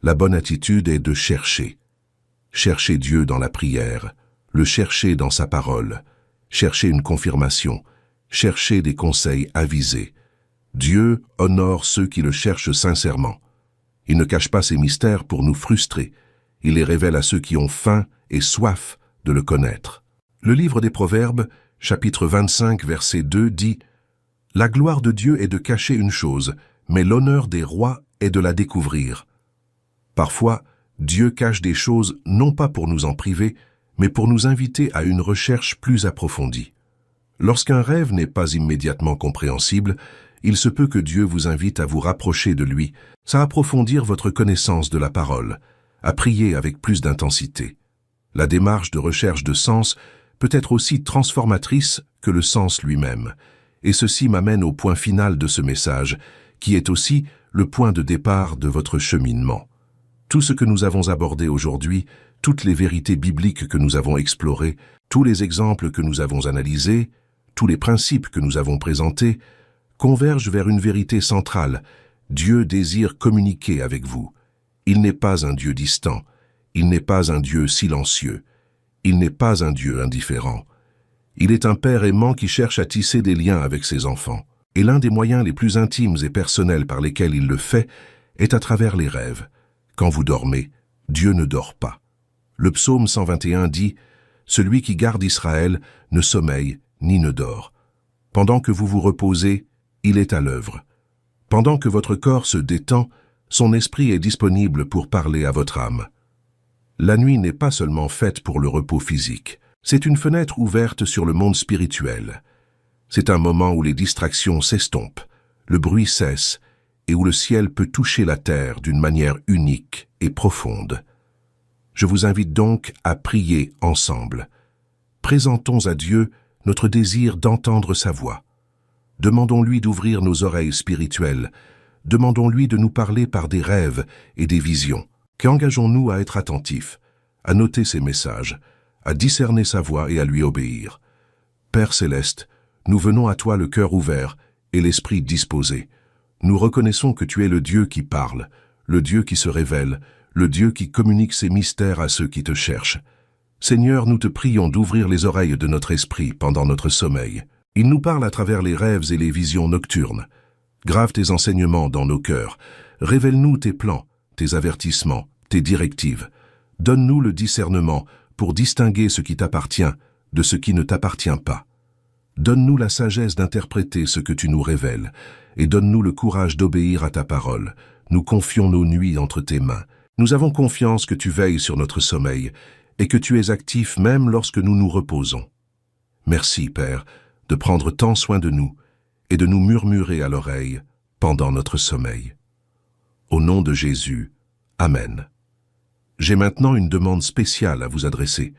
Speaker 1: La bonne attitude est de chercher. Chercher Dieu dans la prière, le chercher dans sa parole, chercher une confirmation, chercher des conseils avisés. Dieu honore ceux qui le cherchent sincèrement. Il ne cache pas ses mystères pour nous frustrer. Il les révèle à ceux qui ont faim et soif de le connaître. Le livre des Proverbes, chapitre 25, verset 2 dit « La gloire de Dieu est de cacher une chose, mais l'honneur des rois est de la découvrir. » Parfois, Dieu cache des choses non pas pour nous en priver, mais pour nous inviter à une recherche plus approfondie. Lorsqu'un rêve n'est pas immédiatement compréhensible, il se peut que Dieu vous invite à vous rapprocher de lui, à approfondir votre connaissance de la parole, à prier avec plus d'intensité. La démarche de recherche de sens peut être aussi transformatrice que le sens lui-même, et ceci m'amène au point final de ce message, qui est aussi le point de départ de votre cheminement. Tout ce que nous avons abordé aujourd'hui, toutes les vérités bibliques que nous avons explorées, tous les exemples que nous avons analysés, tous les principes que nous avons présentés, convergent vers une vérité centrale. Dieu désire communiquer avec vous. Il n'est pas un Dieu distant, il n'est pas un Dieu silencieux, il n'est pas un Dieu indifférent. Il est un Père aimant qui cherche à tisser des liens avec ses enfants. Et l'un des moyens les plus intimes et personnels par lesquels il le fait est à travers les rêves. Quand vous dormez, Dieu ne dort pas. Le psaume 121 dit « Celui qui garde Israël ne sommeille ni ne dort. Pendant que vous vous reposez, il est à l'œuvre. Pendant que votre corps se détend, son esprit est disponible pour parler à votre âme. » La nuit n'est pas seulement faite pour le repos physique. C'est une fenêtre ouverte sur le monde spirituel. C'est un moment où les distractions s'estompent, le bruit cesse et où le ciel peut toucher la terre d'une manière unique et profonde. Je vous invite donc à prier ensemble. Présentons à Dieu notre désir d'entendre sa voix. Demandons-lui d'ouvrir nos oreilles spirituelles. Demandons-lui de nous parler par des rêves et des visions. Qu'engageons-nous à être attentifs, à noter ses messages, à discerner sa voix et à lui obéir. Père céleste, nous venons à toi le cœur ouvert et l'esprit disposé. Nous reconnaissons que tu es le Dieu qui parle, le Dieu qui se révèle, le Dieu qui communique ses mystères à ceux qui te cherchent. Seigneur, nous te prions d'ouvrir les oreilles de notre esprit pendant notre sommeil. Il nous parle à travers les rêves et les visions nocturnes. Grave tes enseignements dans nos cœurs. Révèle-nous tes plans, tes avertissements, tes directives. Donne-nous le discernement pour distinguer ce qui t'appartient de ce qui ne t'appartient pas. Donne-nous la sagesse d'interpréter ce que tu nous révèles et donne-nous le courage d'obéir à ta parole. Nous confions nos nuits entre tes mains. Nous avons confiance que tu veilles sur notre sommeil et que tu es actif même lorsque nous nous reposons. Merci, Père, de prendre tant soin de nous et de nous murmurer à l'oreille pendant notre sommeil. Au nom de Jésus, Amen. J'ai maintenant une demande spéciale à vous adresser.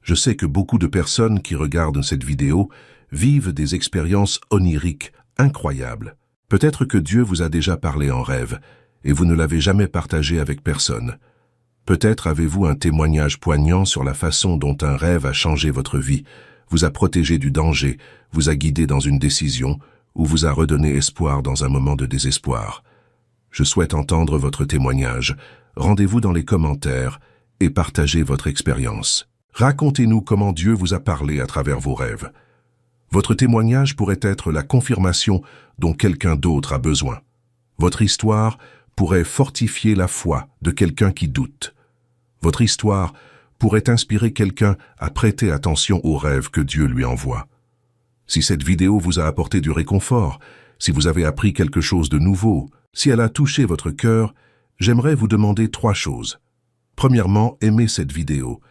Speaker 1: Je sais que beaucoup de personnes qui regardent cette vidéo vivent des expériences oniriques incroyables. Peut-être que Dieu vous a déjà parlé en rêve et vous ne l'avez jamais partagé avec personne. Peut-être avez-vous un témoignage poignant sur la façon dont un rêve a changé votre vie, vous a protégé du danger, vous a guidé dans une décision ou vous a redonné espoir dans un moment de désespoir. Je souhaite entendre votre témoignage. Rendez-vous dans les commentaires et partagez votre expérience. Racontez-nous comment Dieu vous a parlé à travers vos rêves. Votre témoignage pourrait être la confirmation dont quelqu'un d'autre a besoin. Votre histoire pourrait fortifier la foi de quelqu'un qui doute. Votre histoire pourrait inspirer quelqu'un à prêter attention aux rêves que Dieu lui envoie. Si cette vidéo vous a apporté du réconfort, si vous avez appris quelque chose de nouveau, si elle a touché votre cœur, j'aimerais vous demander 3 choses. Premièrement, aimez cette vidéo.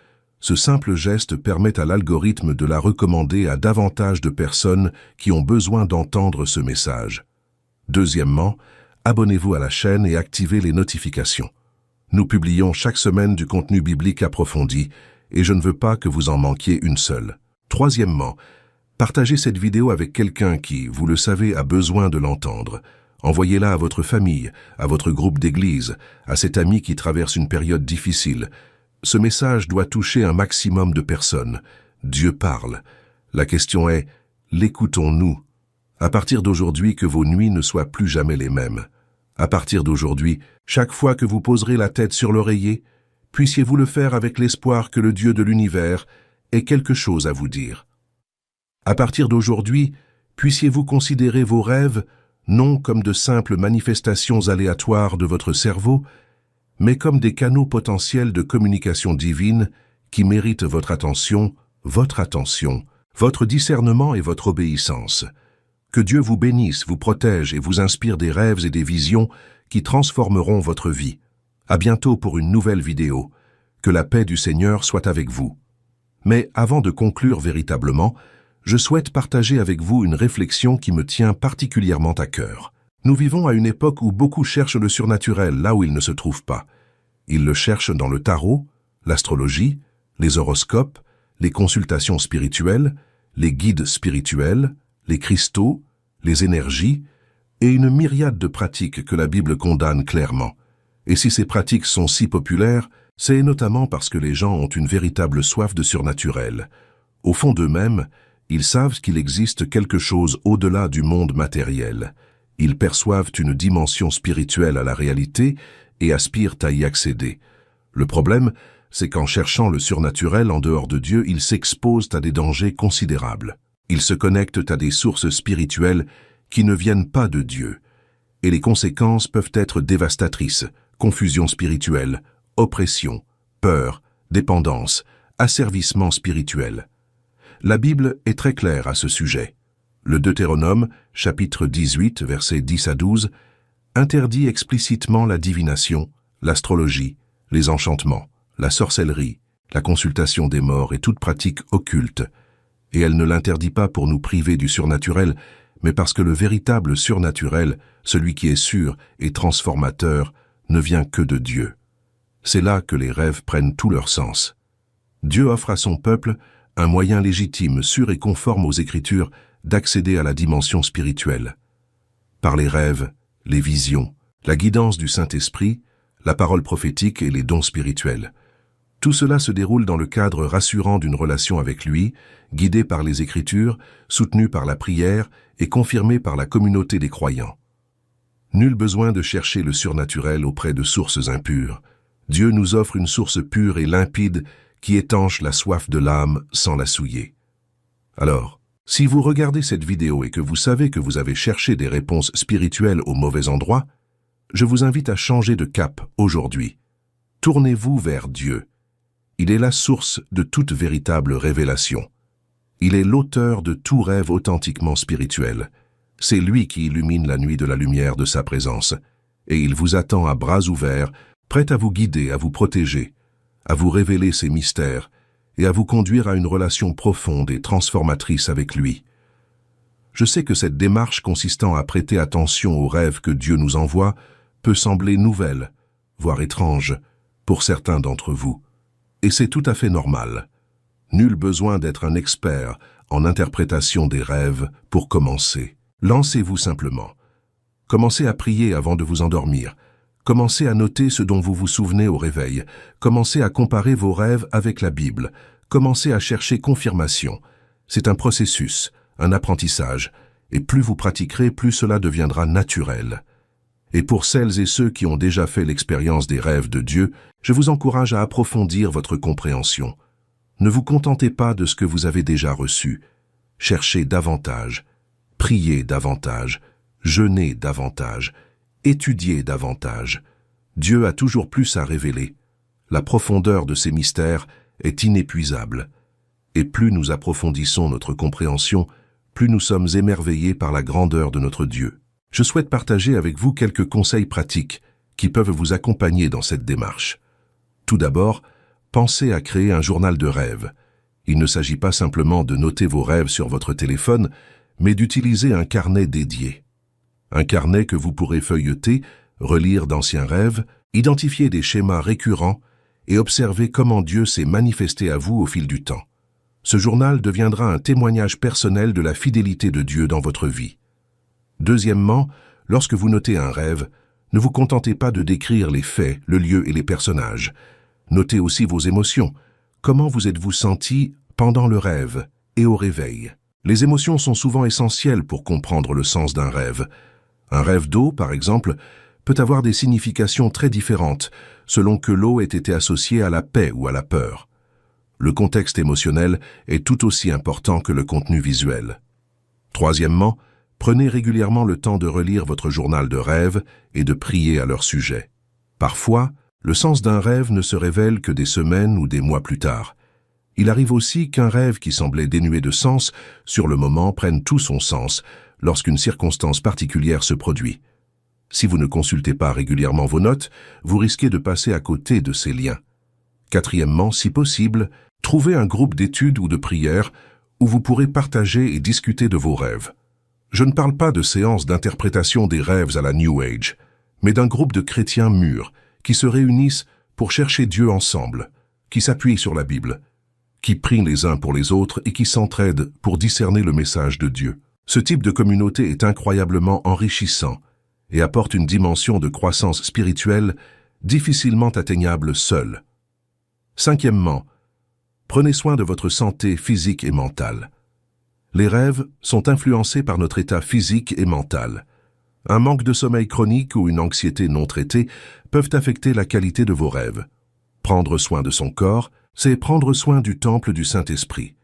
Speaker 1: Ce simple geste permet à l'algorithme de la recommander à davantage de personnes qui ont besoin d'entendre ce message. Deuxièmement, abonnez-vous à la chaîne et activez les notifications. Nous publions chaque semaine du contenu biblique approfondi et je ne veux pas que vous en manquiez une seule. Troisièmement, partagez cette vidéo avec quelqu'un qui, vous le savez, a besoin de l'entendre. Envoyez-la à votre famille, à votre groupe d'église, à cet ami qui traverse une période difficile. Ce message doit toucher un maximum de personnes. Dieu parle. La question est, l'écoutons-nous? À partir d'aujourd'hui, que vos nuits ne soient plus jamais les mêmes. À partir d'aujourd'hui, chaque fois que vous poserez la tête sur l'oreiller, puissiez-vous le faire avec l'espoir que le Dieu de l'univers ait quelque chose à vous dire. À partir d'aujourd'hui, puissiez-vous considérer vos rêves non comme de simples manifestations aléatoires de votre cerveau, mais comme des canaux potentiels de communication divine qui méritent votre attention, votre discernement et votre obéissance. Que Dieu vous bénisse, vous protège et vous inspire des rêves et des visions qui transformeront votre vie. À bientôt pour une nouvelle vidéo. Que la paix du Seigneur soit avec vous. Mais avant de conclure véritablement, je souhaite partager avec vous une réflexion qui me tient particulièrement à cœur. Nous vivons à une époque où beaucoup cherchent le surnaturel là où il ne se trouve pas. Ils le cherchent dans le tarot, l'astrologie, les horoscopes, les consultations spirituelles, les guides spirituels, les cristaux, les énergies et une myriade de pratiques que la Bible condamne clairement. Et si ces pratiques sont si populaires, c'est notamment parce que les gens ont une véritable soif de surnaturel. Au fond d'eux-mêmes, ils savent qu'il existe quelque chose au-delà du monde matériel. Ils perçoivent une dimension spirituelle à la réalité et aspirent à y accéder. Le problème, c'est qu'en cherchant le surnaturel en dehors de Dieu, ils s'exposent à des dangers considérables. Ils se connectent à des sources spirituelles qui ne viennent pas de Dieu. Et les conséquences peuvent être dévastatrices: confusion spirituelle, oppression, peur, dépendance, asservissement spirituel. La Bible est très claire à ce sujet. Le Deutéronome, chapitre 18, versets 10 à 12, interdit explicitement la divination, l'astrologie, les enchantements, la sorcellerie, la consultation des morts et toute pratique occulte. Et elle ne l'interdit pas pour nous priver du surnaturel, mais parce que le véritable surnaturel, celui qui est sûr et transformateur, ne vient que de Dieu. C'est là que les rêves prennent tout leur sens. Dieu offre à son peuple un moyen légitime, sûr et conforme aux Écritures d'accéder à la dimension spirituelle. Par les rêves, les visions, la guidance du Saint-Esprit, la parole prophétique et les dons spirituels. Tout cela se déroule dans le cadre rassurant d'une relation avec lui, guidée par les Écritures, soutenue par la prière et confirmée par la communauté des croyants. Nul besoin de chercher le surnaturel auprès de sources impures. Dieu nous offre une source pure et limpide qui étanche la soif de l'âme sans la souiller. Alors, si vous regardez cette vidéo et que vous savez que vous avez cherché des réponses spirituelles au mauvais endroit, je vous invite à changer de cap aujourd'hui. Tournez-vous vers Dieu. Il est la source de toute véritable révélation. Il est l'auteur de tout rêve authentiquement spirituel. C'est lui qui illumine la nuit de la lumière de sa présence, et il vous attend à bras ouverts, prêt à vous guider, à vous protéger, à vous révéler ses mystères et à vous conduire à une relation profonde et transformatrice avec lui. Je sais que cette démarche consistant à prêter attention aux rêves que Dieu nous envoie peut sembler nouvelle, voire étrange, pour certains d'entre vous. Et c'est tout à fait normal. Nul besoin d'être un expert en interprétation des rêves pour commencer. Lancez-vous simplement. Commencez à prier avant de vous endormir. Commencez à noter ce dont vous vous souvenez au réveil. Commencez à comparer vos rêves avec la Bible. Commencez à chercher confirmation. C'est un processus, un apprentissage, et plus vous pratiquerez, plus cela deviendra naturel. Et pour celles et ceux qui ont déjà fait l'expérience des rêves de Dieu, je vous encourage à approfondir votre compréhension. Ne vous contentez pas de ce que vous avez déjà reçu. Cherchez davantage, priez davantage, jeûnez davantage, étudiez davantage. Dieu a toujours plus à révéler. La profondeur de ses mystères est inépuisable. Et plus nous approfondissons notre compréhension, plus nous sommes émerveillés par la grandeur de notre Dieu. Je souhaite partager avec vous quelques conseils pratiques qui peuvent vous accompagner dans cette démarche. Tout d'abord, pensez à créer un journal de rêves. Il ne s'agit pas simplement de noter vos rêves sur votre téléphone, mais d'utiliser un carnet dédié. Un carnet que vous pourrez feuilleter, relire d'anciens rêves, identifier des schémas récurrents et observer comment Dieu s'est manifesté à vous au fil du temps. Ce journal deviendra un témoignage personnel de la fidélité de Dieu dans votre vie. Deuxièmement, lorsque vous notez un rêve, ne vous contentez pas de décrire les faits, le lieu et les personnages. Notez aussi vos émotions. Comment vous êtes-vous senti pendant le rêve? et au réveil. Les émotions sont souvent essentielles pour comprendre le sens d'un rêve. Un rêve d'eau, par exemple, peut avoir des significations très différentes selon que l'eau ait été associée à la paix ou à la peur. Le contexte émotionnel est tout aussi important que le contenu visuel. Troisièmement, prenez régulièrement le temps de relire votre journal de rêve et de prier à leur sujet. Parfois, le sens d'un rêve ne se révèle que des semaines ou des mois plus tard. Il arrive aussi qu'un rêve qui semblait dénué de sens, sur le moment, prenne tout son sens lorsqu'une circonstance particulière se produit. Si vous ne consultez pas régulièrement vos notes, vous risquez de passer à côté de ces liens. Quatrièmement, si possible, trouvez un groupe d'études ou de prières où vous pourrez partager et discuter de vos rêves. Je ne parle pas de séances d'interprétation des rêves à la New Age, mais d'un groupe de chrétiens mûrs qui se réunissent pour chercher Dieu ensemble, qui s'appuient sur la Bible, qui prient les uns pour les autres et qui s'entraident pour discerner le message de Dieu. Ce type de communauté est incroyablement enrichissant et apporte une dimension de croissance spirituelle difficilement atteignable seul. Cinquièmement, prenez soin de votre santé physique et mentale. Les rêves sont influencés par notre état physique et mental. Un manque de sommeil chronique ou une anxiété non traitée peuvent affecter la qualité de vos rêves. Prendre soin de son corps, c'est prendre soin du temple du Saint-Esprit.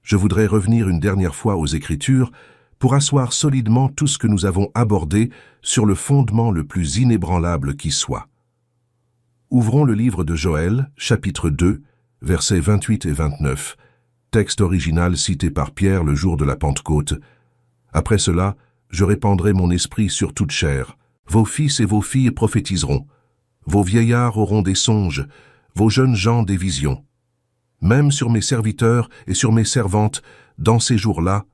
Speaker 1: Je voudrais revenir une dernière fois aux Écritures pour asseoir solidement tout ce que nous avons abordé sur le fondement le plus inébranlable qui soit. Ouvrons le livre de Joël, chapitre 2, versets 28 et 29, texte original cité par Pierre le jour de la Pentecôte. « Après cela, je répandrai mon esprit sur toute chair. Vos fils et vos filles prophétiseront. Vos vieillards auront des songes, vos jeunes gens des visions. Même sur mes serviteurs et sur mes servantes, dans ces jours-là,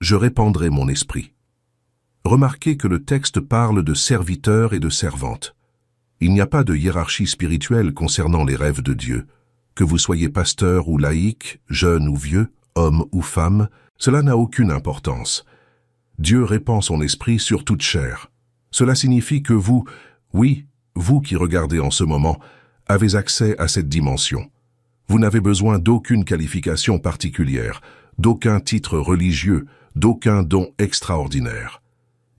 Speaker 1: je répandrai mon esprit. » Remarquez que le texte parle de serviteurs et de servantes. Il n'y a pas de hiérarchie spirituelle concernant les rêves de Dieu. Que vous soyez pasteur ou laïc, jeune ou vieux, homme ou femme, cela n'a aucune importance. Dieu répand son esprit sur toute chair. Cela signifie que vous, oui, vous qui regardez en ce moment, avez accès à cette dimension. Vous n'avez besoin d'aucune qualification particulière, d'aucun titre religieux, d'aucun don extraordinaire.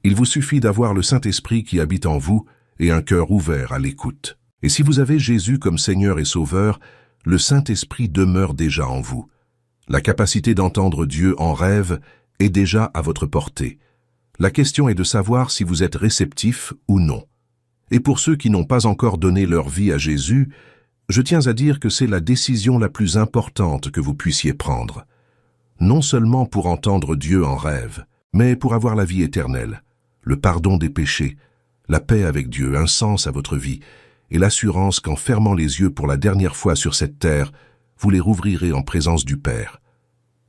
Speaker 1: Il vous suffit d'avoir le Saint-Esprit qui habite en vous et un cœur ouvert à l'écoute. Et si vous avez Jésus comme Seigneur et Sauveur, le Saint-Esprit demeure déjà en vous. La capacité d'entendre Dieu en rêve est déjà à votre portée. La question est de savoir si vous êtes réceptif ou non. Et pour ceux qui n'ont pas encore donné leur vie à Jésus, je tiens à dire que c'est la décision la plus importante que vous puissiez prendre. Non seulement pour entendre Dieu en rêve, mais pour avoir la vie éternelle, le pardon des péchés, la paix avec Dieu, un sens à votre vie, et l'assurance qu'en fermant les yeux pour la dernière fois sur cette terre, vous les rouvrirez en présence du Père.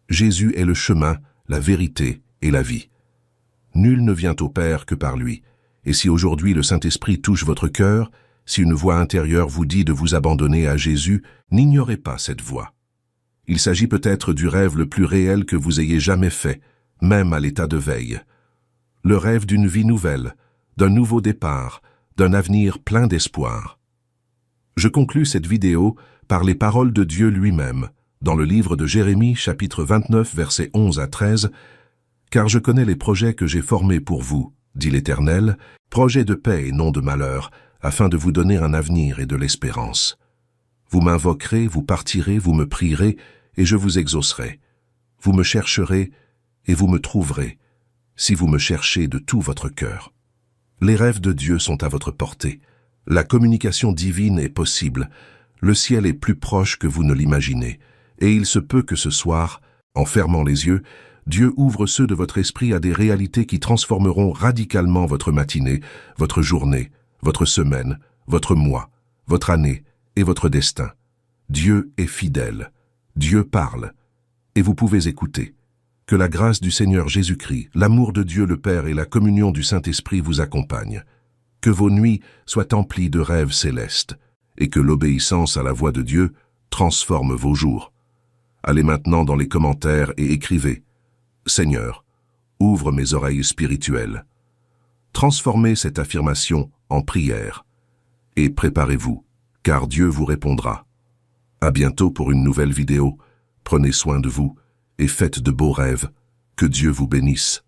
Speaker 1: Jésus est le chemin, la vérité et la vie. Nul ne vient au Père que par lui, et si aujourd'hui le Saint-Esprit touche votre cœur, si une voix intérieure vous dit de vous abandonner à Jésus, n'ignorez pas cette voix. Il s'agit peut-être du rêve le plus réel que vous ayez jamais fait, même à l'état de veille. Le rêve d'une vie nouvelle, d'un nouveau départ, d'un avenir plein d'espoir. Je conclus cette vidéo par les paroles de Dieu lui-même, dans le livre de Jérémie, chapitre 29, versets 11 à 13, « Car je connais les projets que j'ai formés pour vous, dit l'Éternel, projets de paix et non de malheur, afin de vous donner un avenir et de l'espérance. Vous m'invoquerez, vous partirez, vous me prierez, et je vous exaucerai. Vous me chercherez, et vous me trouverez, si vous me cherchez de tout votre cœur. » Les rêves de Dieu sont à votre portée. La communication divine est possible. Le ciel est plus proche que vous ne l'imaginez. Et il se peut que ce soir, en fermant les yeux, Dieu ouvre ceux de votre esprit à des réalités qui transformeront radicalement votre matinée, votre journée, votre semaine, votre mois, votre année et votre destin. Dieu est fidèle. Dieu parle. Et vous pouvez écouter. Que la grâce du Seigneur Jésus-Christ, l'amour de Dieu le Père et la communion du Saint-Esprit vous accompagnent. Que vos nuits soient emplies de rêves célestes et que l'obéissance à la voix de Dieu transforme vos jours. Allez maintenant dans les commentaires et écrivez « Seigneur, ouvre mes oreilles spirituelles ». Transformez cette affirmation en prière et préparez-vous, car Dieu vous répondra. À bientôt pour une nouvelle vidéo. Prenez soin de vous et faites de beaux rêves. Que Dieu vous bénisse.